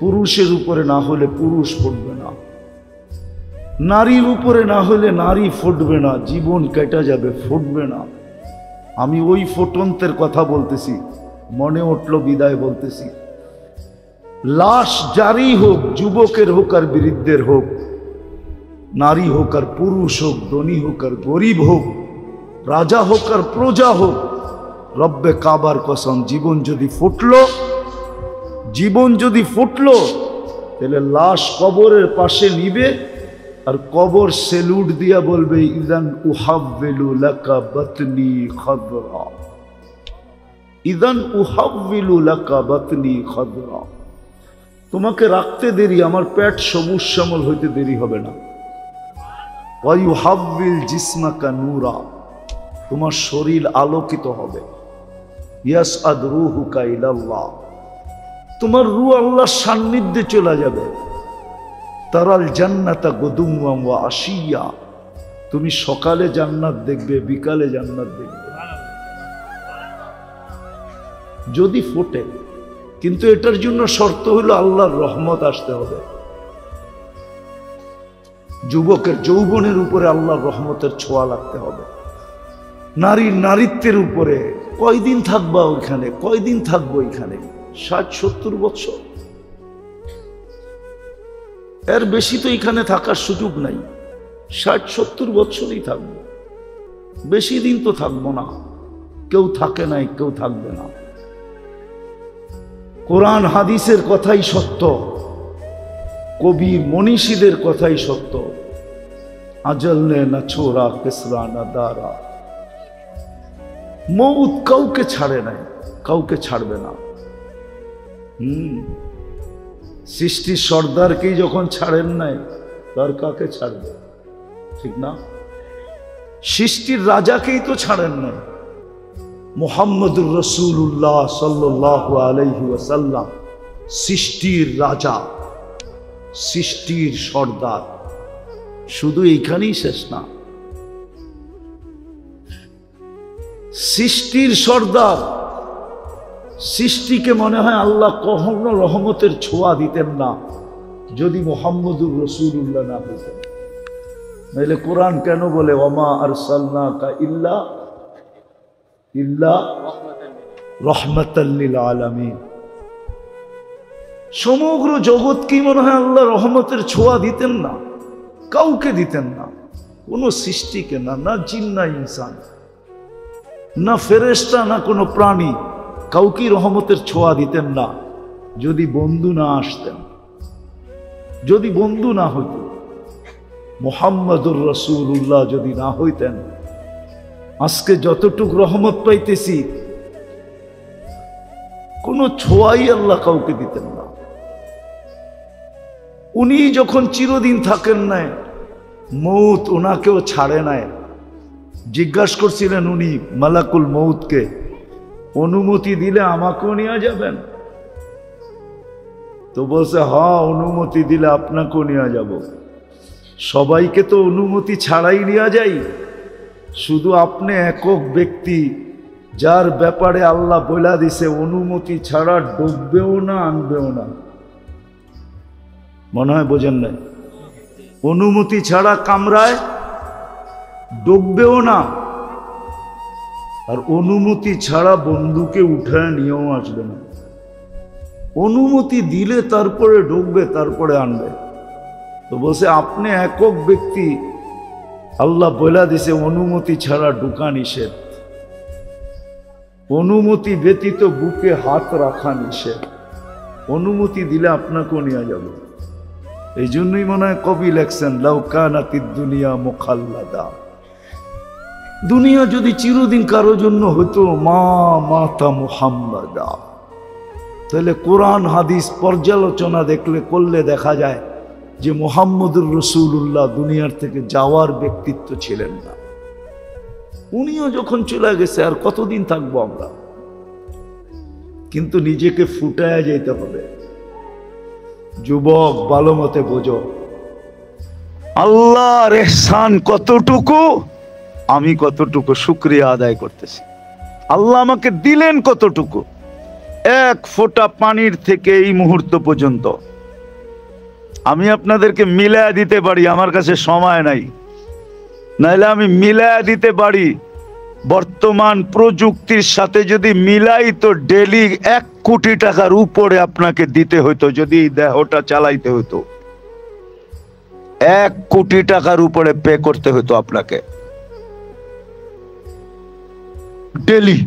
পুরুষের উপরে না হলে পুরুষ ফুটবে না, নারীর উপরে না হলে নারী ফুটবে না, জীবন কেটে যাবে, ফুটবে না। আমি ওই ফুটন্তের কথা বলতেছি, মনে উঠল বিদায় বলতেছি। লাশ যারই হোক, যুবকের হোক আর বৃদ্ধের হোক, নারী হোক আর পুরুষ হোক, ধনী হোক আর গরিব হোক, রাজা হোক আর প্রজা হোক, রব্বে কাবার কসম, জীবন যদি ফুটলো তাহলে লাশ কবরের পাশে নিবে আর কবর সেলুট দিয়া বলবে, ইদান উহাব্বিলু লাকা বাতনি খাদরা, ইদান উহাব্বিলু লাকা বাতনি খাদরা। তোমাকে রাখতে দেরি, আমার পেট সবুজ শ্যামল হইতে দেরি হবে না। ওয়া ইউহাব্বিল জিসমাকা নূরা, তোমার শরীর আলোকিত হবে। ইয়াসআদ রূহুকা ইলাল্লাহ, তোমার রূহ আল্লাহর সান্নিধ্যে চলে যাবে। তারাল জান্নাতা গুদুওয়াম ওয়া আশিয়া, তুমি সকালে জান্নাত দেখবে, বিকালে জান্নাত দেখবে যদি ফোটে। কিন্তু এটার জন্য শর্ত হলো আল্লাহর রহমত আসতে হবে। যুবকের যৌবনের উপরে আল্লাহর রহমতের ছোঁয়া লাগতে হবে। নারীর নারীত্বের উপরে কয়দিন থাকবা ওইখানে, কয়দিন থাকবো এখানে? 60-70 বছর, এর বেশি তো এখানে থাকার সুযোগ নাই। 60-70 বছরই থাকবো, বেশি দিন তো থাকবো না। কেউ থাকে নাই, কেউ থাকবে না। কোরআন হাদিসের কথাই সত্য, কবি মনীষীদের কথাই সত্য। আজল নে না ছোড়া কেসরা না দারা, মউত কাউকে ছাড়ে নাই, কাউকে ছাড়বে না। সৃষ্টির সর্দারকেই যখন ছাড়েন নাই, তার কাকে ছাড়বে? ঠিক না? সৃষ্টির রাজাকেই তো ছাড়েন নাই। মুহাম্মদুর রাসূলুল্লাহ সাল্লাল্লাহু আলাইহি ওয়াসাল্লাম সৃষ্টির রাজা, সৃষ্টির সর্দার। শুধু এইখানেই শেষ না, সৃষ্টির সর্দার। সৃষ্টিকে মনে হয় আল্লাহ কখনো রহমতের ছোঁয়া দিতেন না যদি মুহাম্মদুর রাসূলুল্লাহ না হতেন। নাহলে কোরআন কেন বলে ওয়ামা আরসালনাকা ইল্লা রাহমাতাল লিল আলামিন? সমগ্র জগৎকেই মনে হয় আল্লাহ রহমতের ছোঁয়া দিতেন না, কাউকে দিতেন না, কোনো সৃষ্টিকে না, না জিন না ইনসান, না ফেরেশতা, না কোনো প্রাণী, কাউকে রহমতের ছোঁয়া দিতেন না যদি বন্ধু না আসতেন, যদি বন্ধু না হইত। মুহাম্মদুর রাসূলুল্লাহ যদি না হইতেন, আজকে যতটুক রহমত পাইতেছি কোনো ছোঁয়াই আল্লাহ কাউকে দিতেন না। উনি যখন চিরদিন থাকেন নাই, মৌত ওনাকেও ছাড়ে নাই। জিজ্ঞাসা করছিলেন উনি মালাকুল মৌতকে, অনুমতি দিলে আমাকেও নিয়ে যাবেন? তো বলছে, হ্যাঁ, অনুমতি দিলে আপনাকেও নিয়ে যাব। সবাইকে তো অনুমতি ছাড়াই নিয়ে যাই, শুধু আপনি একক ব্যক্তি যার ব্যাপারে আল্লাহ বলে দিছে অনুমতি ছাড়া ডুববেও না, আনবেও না। মনে হয় বোঝেন নাই? অনুমতি ছাড়া কামরায় ডুববেও না, আর অনুমতি ছাড়া বন্ধুকে উঠায় নিয়েও আসবে না। অনুমতি দিলে তারপরে ঢুকবে, তারপরে আনবে। তো বলছে আপনি একক ব্যক্তি, আল্লাহ বলে দিছে অনুমতি ছাড়া ঢুকা নিষেধ, অনুমতি ব্যতীত বুকে হাত রাখা নিষেধ। অনুমতি দিলে আপনাকেও নিয়ে যাবে। এই জন্যই মনে হয় কবি লেখছেন লাউ কানাতিদ দুনিয়া মুখাল্লাদা, দুনিয়া যদি চিরদিন কারো জন্য হতো মা মাতা মুহাম্মাদা। তাহলে কোরআন হাদিস পর্যালোচনা করলে দেখা যায় যে মুহাম্মদুর রাসূলুল্লাহ দুনিয়ার থেকে যাওয়ার ব্যক্তিত্ব ছিলেন না। উনিও যখন চলে গেছে আর কতদিন থাকবো আমরা? কিন্তু নিজেকে ফুটায় যেতে হবে। যুবক ভালো মতে বোঝো, আল্লাহর ইহসান কতটুকু, আমি কতটুকু শুকরিয়া আদায় করতেছি। আল্লাহ আমাকে দিলেন কতটুকু, এক ফোঁটা পানির থেকে এই মুহূর্ত পর্যন্ত আমি আপনাদেরকে মিলায়া দিতে পারি, আমার কাছে সময় নাই, নাইলে আমি মিলায়া দিতে পারি। বর্তমান প্রযুক্তির সাথে যদি মিলাই তো ডেলি 1 কোটি টাকার উপরে আপনাকে দিতে হইতো, যদি দেহটা চালাইতে হতো 1 কোটি টাকার উপরে পে করতে হতো আপনাকে ডেলি।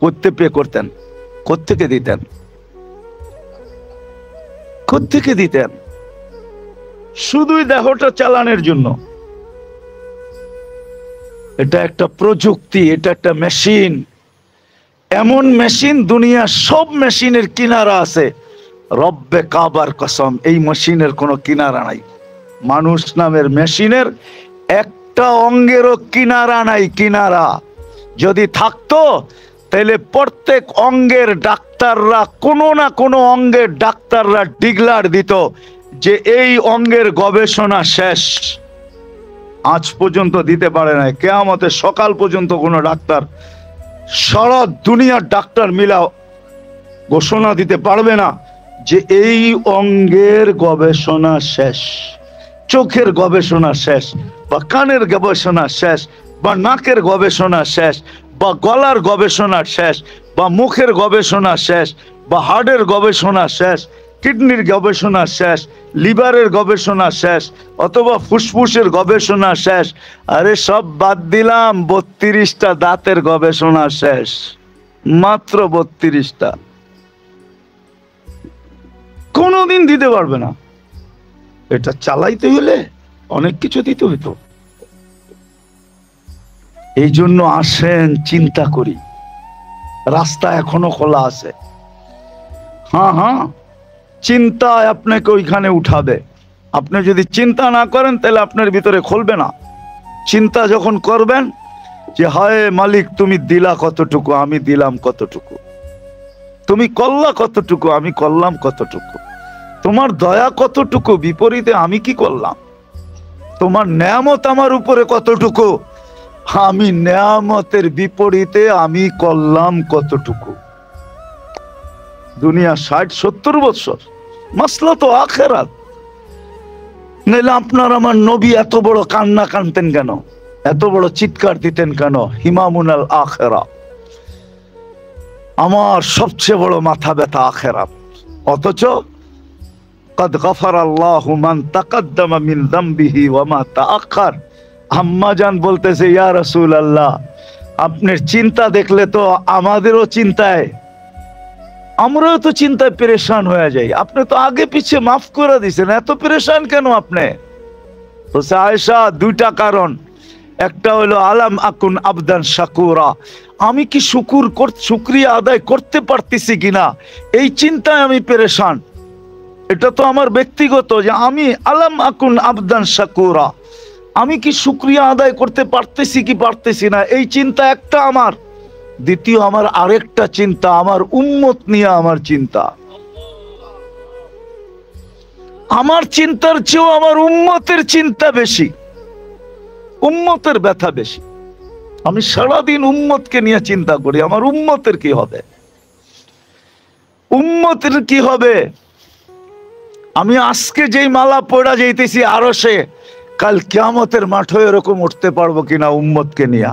করতে পে করতেন, কোত্থেকে দিতেন, কোত্থেকে দিতেন? শুধুই দেহটা চালানোর জন্য। এটা একটা প্রযুক্তি, এটা একটা মেশিন, এমন মেশিন দুনিয়ার সব মেশিনের কিনারা আছে। রব্বে কাবার কসম, এই মেশিনের কোনো কিনারা নাই। মানুষ নামের মেশিনের একটা অঙ্গেরও কিনারা নাই। কিনারা যদি থাকতো তাহলে প্রত্যেক অঙ্গের ডাক্তাররা, কোনো না কোনো অঙ্গের ডাক্তাররা ডিক্লার দিত যে এই অঙ্গের গবেষণা শেষ। আজ পর্যন্ত দিতে পারে নাই। কিয়ামতের সকাল পর্যন্ত কোনো ডাক্তার, সারা দুনিয়ার ডাক্তার মিলাও ঘোষণা দিতে পারবে না যে এই অঙ্গের গবেষণা শেষ। চোখের গবেষণা শেষ, বা কানের গবেষণা শেষ, বা নাকের গবেষণা শেষ, বা গলার গবেষণা শেষ, বা মুখের গবেষণা শেষ, বা হার্টের গবেষণা শেষ, কিডনির গবেষণা শেষ, লিভারের গবেষণা শেষ, অথবা ফুসফুসের গবেষণা শেষ। আরে সব বাদ দিলাম, 32টা দাঁতের গবেষণা শেষ, মাত্র 32টা। কোনোদিন দিতে পারবে না। এটা চালাইতে হলে অনেক কিছু দিতে হইতো। এই জন্য আসেন চিন্তা করি, রাস্তা এখনো খোলা আছে। হ্যাঁ হ্যাঁ, চিন্তায় আপনাকে ওইখানে উঠাবে। আপনি যদি চিন্তা না করেন তাহলে আপনার ভিতরে খুলবে না। চিন্তা যখন করবেন যে হায় মালিক তুমি দিলা কতটুকু, আমি দিলাম কতটুকু, তুমি করলা কতটুকু, আমি করলাম কতটুকু, তোমার দয়া কতটুকু, বিপরীতে আমি কি করলাম, তোমার নেয়ামত আমার উপরে কতটুকু, আমি নেয়ামতের বিপরীতে আমি করলাম কতটুকু। দুনিয়া 60-70 বছর, মাসলা তো আখেরাত। নাইলে আপনার আমার নবী এত বড় কান্না কানতেন কেন, এত বড় চিৎকার দিতেন কেন? হিমামুনাল আখেরা, আমার সবচেয়ে বড় মাথা ব্যথা আখেরাত। অথচ কদ গফারাল্লাহু মান তাকাদ্দামা মিন যামবিহি ওয়া মা তাআখার। আম্মা জান বলতেছে ইয়া রাসূলুল্লাহ, আপনার চিন্তা দেখলে তো আমাদেরও চিন্তায়, আমরাও তো চিন্তায় পেরেশান হয়ে যাই। আপনি তো আগে পিছিয়ে মাফ করে দিয়েছেন, এত পেরেশান কেন আপনি? বলছে আয়েশা, 2টা কারণ। একটা হলো আলাম আকুন আবদান শাকুরা, আমি কি শুকরিয়া আদায় করতে পারতেছি কিনা, এই চিন্তায় আমি পেরেশান। এটা তো আমার ব্যক্তিগত, যে আমি আলাম আকুন আবদান শাকুরা, আমি কি শুকরিয়া আদায় করতে পারতেছি কি পারতেছি না, এই চিন্তা একটা আমার। দ্বিতীয়, আমার আরেকটা চিন্তা আমার উম্মত নিয়ে আমার চিন্তা। আমার চিন্তার চেয়েও আমার উম্মতের চিন্তা বেশি, উম্মতের ব্যথা বেশি। আমি সারাদিন উম্মতকে নিয়ে চিন্তা করি, আমার উম্মতের কি হবে, উম্মতের কি হবে। আমি আজকে যেই মালা পড়া যাইতেছি আরশে, কাল কিয়ামতের মাঠে এরকম উঠতে পারবো কিনা উম্মতকে নিয়ে।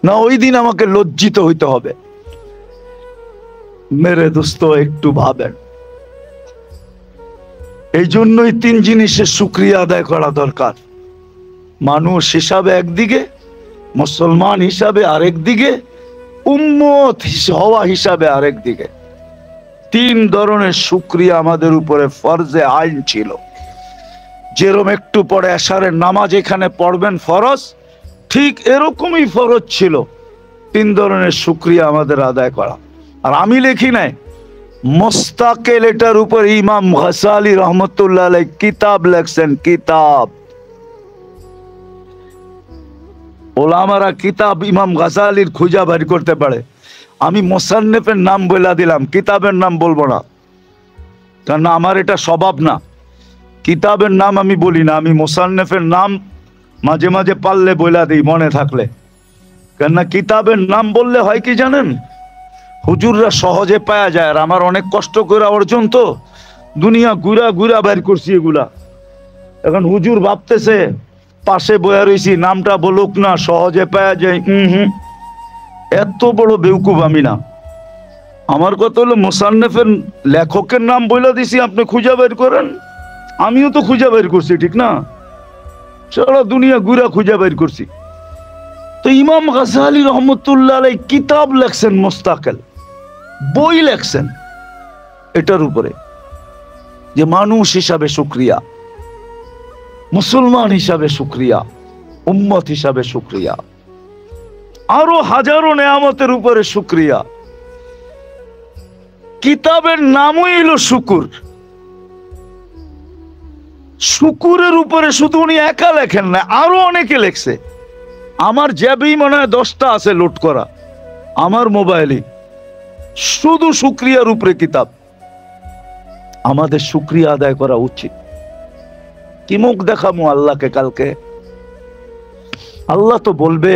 না ওই দিন আমাকে লজ্জিত হইতে হবে? মেরে দোস্ত একটু ভাবেন। এই জন্যই তিন জিনিসের শুকরিয়া আদায় করা দরকার। মানুষ হিসাবে একদিকে, মুসলমান হিসাবে আরেক দিকে, উম্মত হওয়া হিসাবে আরেক দিকে। তিন ধরনের শুকরিয়া আমাদের উপরে ফরজে আইন ছিল। যেরকম একটু পরে এশারের নামাজ এখানে পড়বেন ফরজ, ঠিক এরকমই ফরজ ছিল তিন ধরনের শুকরিয়া আমাদের আদায় করা। আর আমি লিখি নাই, মুস্তাকিল এটার উপর ইমাম গাসালি রহমতুল্লাহ আলাইহি কিতাব লেখছেন। কিতাব ওলামারা কিতাব ইমাম গাসালির খুঁজা বের করতে পারে। আমি মুসান্নিফের নাম বলে দিলাম, কিতাবের নাম বলবো না, কারণ আমার এটা স্বভাব না। কিতাবের নাম আমি বলি না, আমি মুসান্নিফের নাম মাঝে মাঝে পারলে বলে দিই মনে থাকলে। কেননা কিতাবের নাম বললে হয় কি জানেন, হুজুররা সহজে পাওয়া যায়। আর আমার অনেক কষ্ট করে অর্জন, তো দুনিয়া ঘুরা ঘুরা বের করছি এগুলা। এখন হুজুর ভাবতেছে পাশে বয়া রয়েছি, নামটা বলুক না, সহজে পাওয়া যায়। এত বড় বেউকুফ আমি না। আমার কথা হলো মুসান্নিফের লেখকের নাম বলে দিছি, আপনি খুঁজে বের করেন। আমিও তো খুঁজে বের করছি, ঠিক না? সারা দুনিয়া ঘুরা খুঁজে বের করছি। তো ইমাম গাসালি রহমতুল্লাহ আলাইহি কিতাব লেখছেন, মুস্তাকিল বই লেখছেন এটার উপরে, যে মানুষ হিসাবে শুকরিয়া, মুসলমান হিসাবে শুকরিয়া, উম্মত হিসাবে শুকরিয়া, আরো হাজারো নেয়ামতের উপরে শুকরিয়া। কিতাবের নামই হলো শুকুর। শুকুরের উপরে শুধু উনি একা লেখেন না, আরো অনেকে লেখছে। আমার জ্যাবেই মনে হয় 10টা আছে লোড করা আমার মোবাইলে, শুধু শুকরিয়ার উপরে কিতাব। আমাদের শুকরিয়া আদায় করা উচিত। কি মুখ দেখামু আল্লাহকে কালকে? আল্লাহ তো বলবে,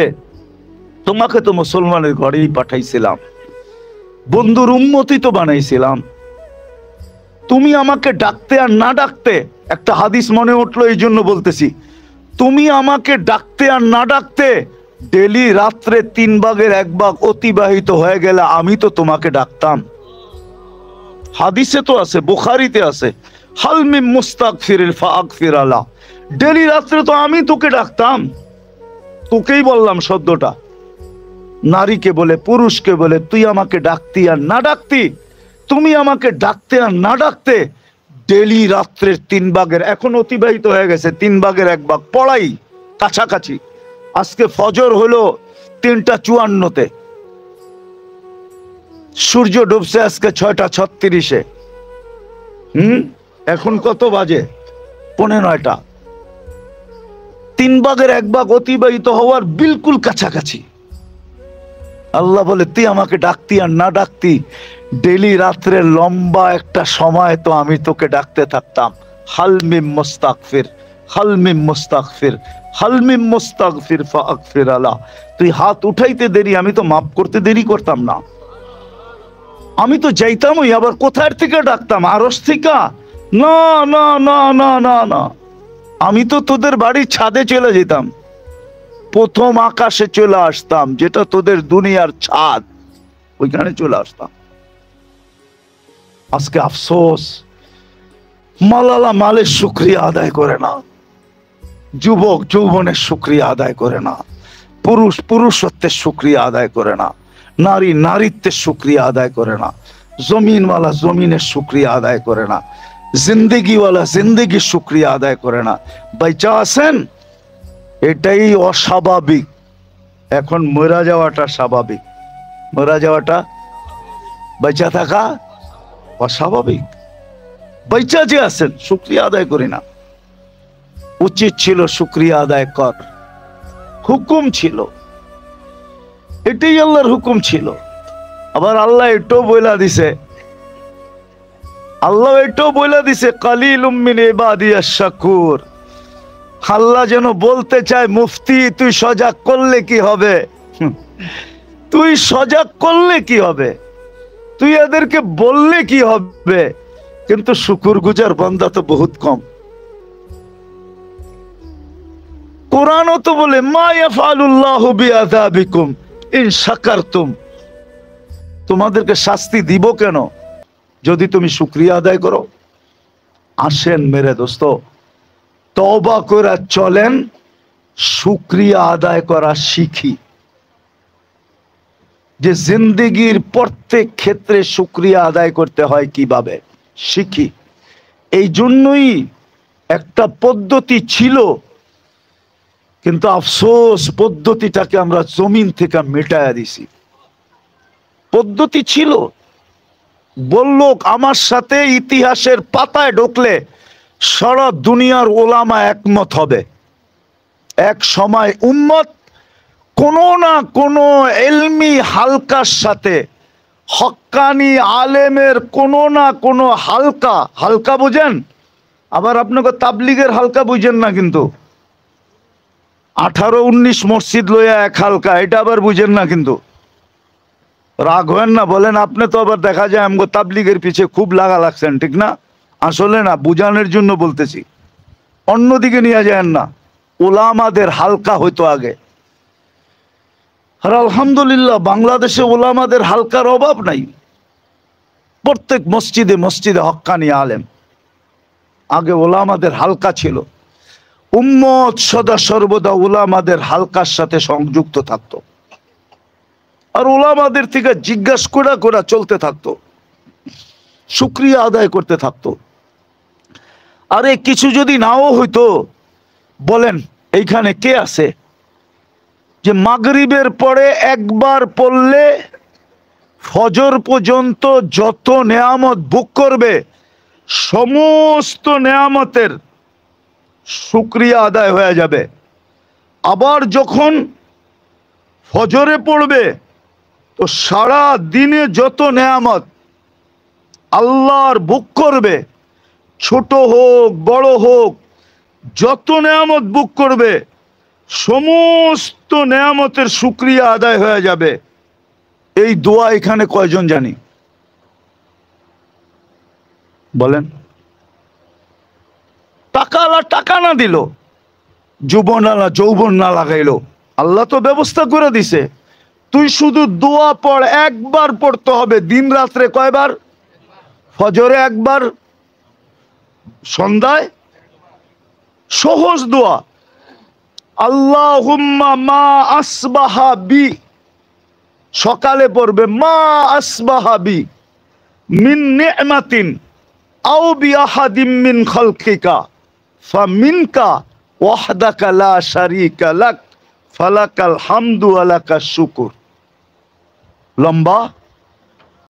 তোমাকে তো মুসলমানের ঘরেই পাঠাইছিলাম, বন্ধুর উম্মতি তো বানাইছিলাম, তুমি আমাকে ডাকতে আর না ডাকতে। একটা হাদিস মনে উঠলো, এই জন্য বলতেছি, তুমি আমাকে ডাকতে আর না ডাকতে ডেলি রাত্রে 3 ভাগের 1 ভাগ অতিবাহিত হয়ে গেলে আমি তো তোমাকে ডাকতাম। হাদিসে তো আছে, বুখারীতে আছে, হাল মিন মুস্তাগফিরিন ফাগফির আলা। ডেলি রাত্রে তো আমি তোকে ডাকতাম। তোকেই বললাম শব্দটা, নারীকে বলে পুরুষকে বলে, তুই আমাকে ডাকতি আর না ডাকতি, তুমি আমাকে ডাকতে আর না ডাকতে ডেলি রাত্রের 3 ভাগের, এখন অতিবাহিত হয়ে গেছে 3 ভাগের 1 ভাগ পড়াই কাছাকাছি। আজকে ফজর হলো 3:54-তে, সূর্য ডুবছে আজকে 6:36-এ। এখন কত বাজে? 9:15। 3 ভাগের 1 ভাগ অতিবাহিত হওয়ার বিলকুল কাছাকাছি। আল্লাহ বলে, তুই আমাকে ডাকতি আর না ডাকতি ডেলি রাত্রে লম্বা একটা সময় তো আমি তোকে ডাকতে থাকতাম। হাল মিন মুস্তাগফির, হাল মিন মুস্তাগফির, হাল মিন মুস্তাগফির ফাগফির আলা। তুই হাত উঠাইতে দেরি, আমি তো মাফ করতে দেরি করতাম না। আমি তো যাইতামই, আবার কোথার থেকে ডাকতাম? আরশ থেকে? না না না না না না, আমি তো তোদের বাড়ির ছাদে চলে যেতাম, প্রথম আকাশে চলে আসতাম, যেটা তোদের দুনিয়ার ছাদ, ওইখানে চলে আসতাম। আজকে আফসোস, মালালা মালের শুকরিয়া আদায় করে না, যুবক যৌবনের শুকরিয়া আদায় করে না, পুরুষ পুরুষত্বের শুকরিয়া আদায় করে না, নারী নারীত্বের শুকরিয়া আদায় করে না, জমিনওয়ালা জমিনের শুকরিয়া আদায় করে না, জিন্দেগিওয়ালা জিন্দেগির শুকরিয়া আদায় করে না। বাইচা আছেন, এটাই অস্বাভাবিক। এখন মরা যাওয়াটা স্বাভাবিক, মরা যাওয়াটা, বেঁচে থাকা অস্বাভাবিক। বেঁচে যে আছেন শুকরিয়া আদায় করি না। উচিত ছিল শুকরিয়া আদায় কর, হুকুম ছিল, এটাই আল্লাহর হুকুম ছিল। আবার আল্লাহ এটাও বইলা দিছে, আল্লাহ এটাও বইলা দিছে, কালিলুম মিন ইবাদিয়াশ শাকুর। আল্লাহ যেন বলতে চায়, মুফতি তুই সজাগ করলে কি হবে, তুই সজাগ করলে কি হবে, তুই এদেরকে বললে কি হবে, কিন্তু শুকরগুজার বান্দা তো বহুত কম। কোরআনও তো বলে, মা ইয়াফআলুল্লাহু বিআযাবিকুম ইন শাকারতুম, তোমাদেরকে শাস্তি দিব কেন যদি তুমি শুকরিয়া আদায় করো। আসেন মেরে দোস্ত, তওবা করে চলেন, শুকরিয়া আদায় করা শিখি। যে জিন্দেগির প্রত্যেক ক্ষেত্রে শুকরিয়া আদায় করতে হয় কিভাবে শিখি। এই জন্যই একটা পদ্ধতি ছিল, কিন্তু আফসোস পদ্ধতিটাকে আমরা জমিন থেকে মেটায়া দিছি। পদ্ধতি ছিল, বলল আমার সাথে ইতিহাসের পাতায় ঢুকলে সারা দুনিয়ার ওলামা একমত হবে। এক সময় উম্মত কোনো না কোনো ইলমি হালকার সাথে, হক্কানি আলেমের কোনো না কোনো হালকা, হালকা বুঝেন, আবার আপনাকে তাবলিগের হালকা বুঝেন না, কিন্তু 18-19 মসজিদ লইয়া এক হালকা, এটা আবার বুঝেন না, কিন্তু রাগ হয়েন না, বলেন আপনি তো আবার দেখা যায় আমগো তাবলিগের পিছে খুব লাগা লাগছেন, ঠিক না? আসলে না, বুঝানোর জন্য বলতেছি, অন্যদিকে নিয়ে যায়েন না। ওলামাদের হালকা হইতো আগে, আর আলহামদুলিল্লাহ বাংলাদেশে ওলামাদের হালকার অভাব নাই। প্রত্যেক মসজিদে মসজিদে হক্কানি আলেম। আগে ওলামাদের হালকা ছিল, উম্মত সদা সর্বদা ওলামাদের হালকার সাথে সংযুক্ত থাকতো, আর ওলামাদের থেকে জিজ্ঞাসা করা করা চলতে থাকতো, শুকরিয়া আদায় করতে থাকতো। আরে কিছু যদি নাও হইতো, বলেন এইখানে কে আছে যে মাগরিবের পরে একবার পড়লে ফজর পর্যন্ত যত নেয়ামত ভোগ করবে সমস্ত নেয়ামতের শুকরিয়া আদায় হয়ে যাবে। আবার যখন ফজরে পড়বে তো সারা দিনে যত নেয়ামত আল্লাহর ভোগ করবে, ছোট হোক বড় হোক, যত নেয়ামত ভোগ করবে সমস্ত নেয়ামতের শুকরিয়া আদায় হয়ে যাবে। এই দোয়া এখানে কয়জন জানি বলেন? টাকালা টাকা না দিল, যৌবনালা যৌবন না লাগাইলো, আল্লাহ তো ব্যবস্থা করে দিছে। তুই শুধু দোয়া পড়, একবার পড়তে হবে দিন রাত্রে। কয়বার? ফজরে একবার, সন্ধ্যায়। সহজ দোয়া, আল্লাহুম্মা মা আসবাহা বি, সকালে পড়বে মা আসবাহা বি মিন নি'মাতিন আও বি আহাদিম মিন খালকিকা ফামিনকা ওয়াহদাকা লা শারীকা লাক ফালাকাল হামদু ওয়া লাকাশ শুকর। লম্বা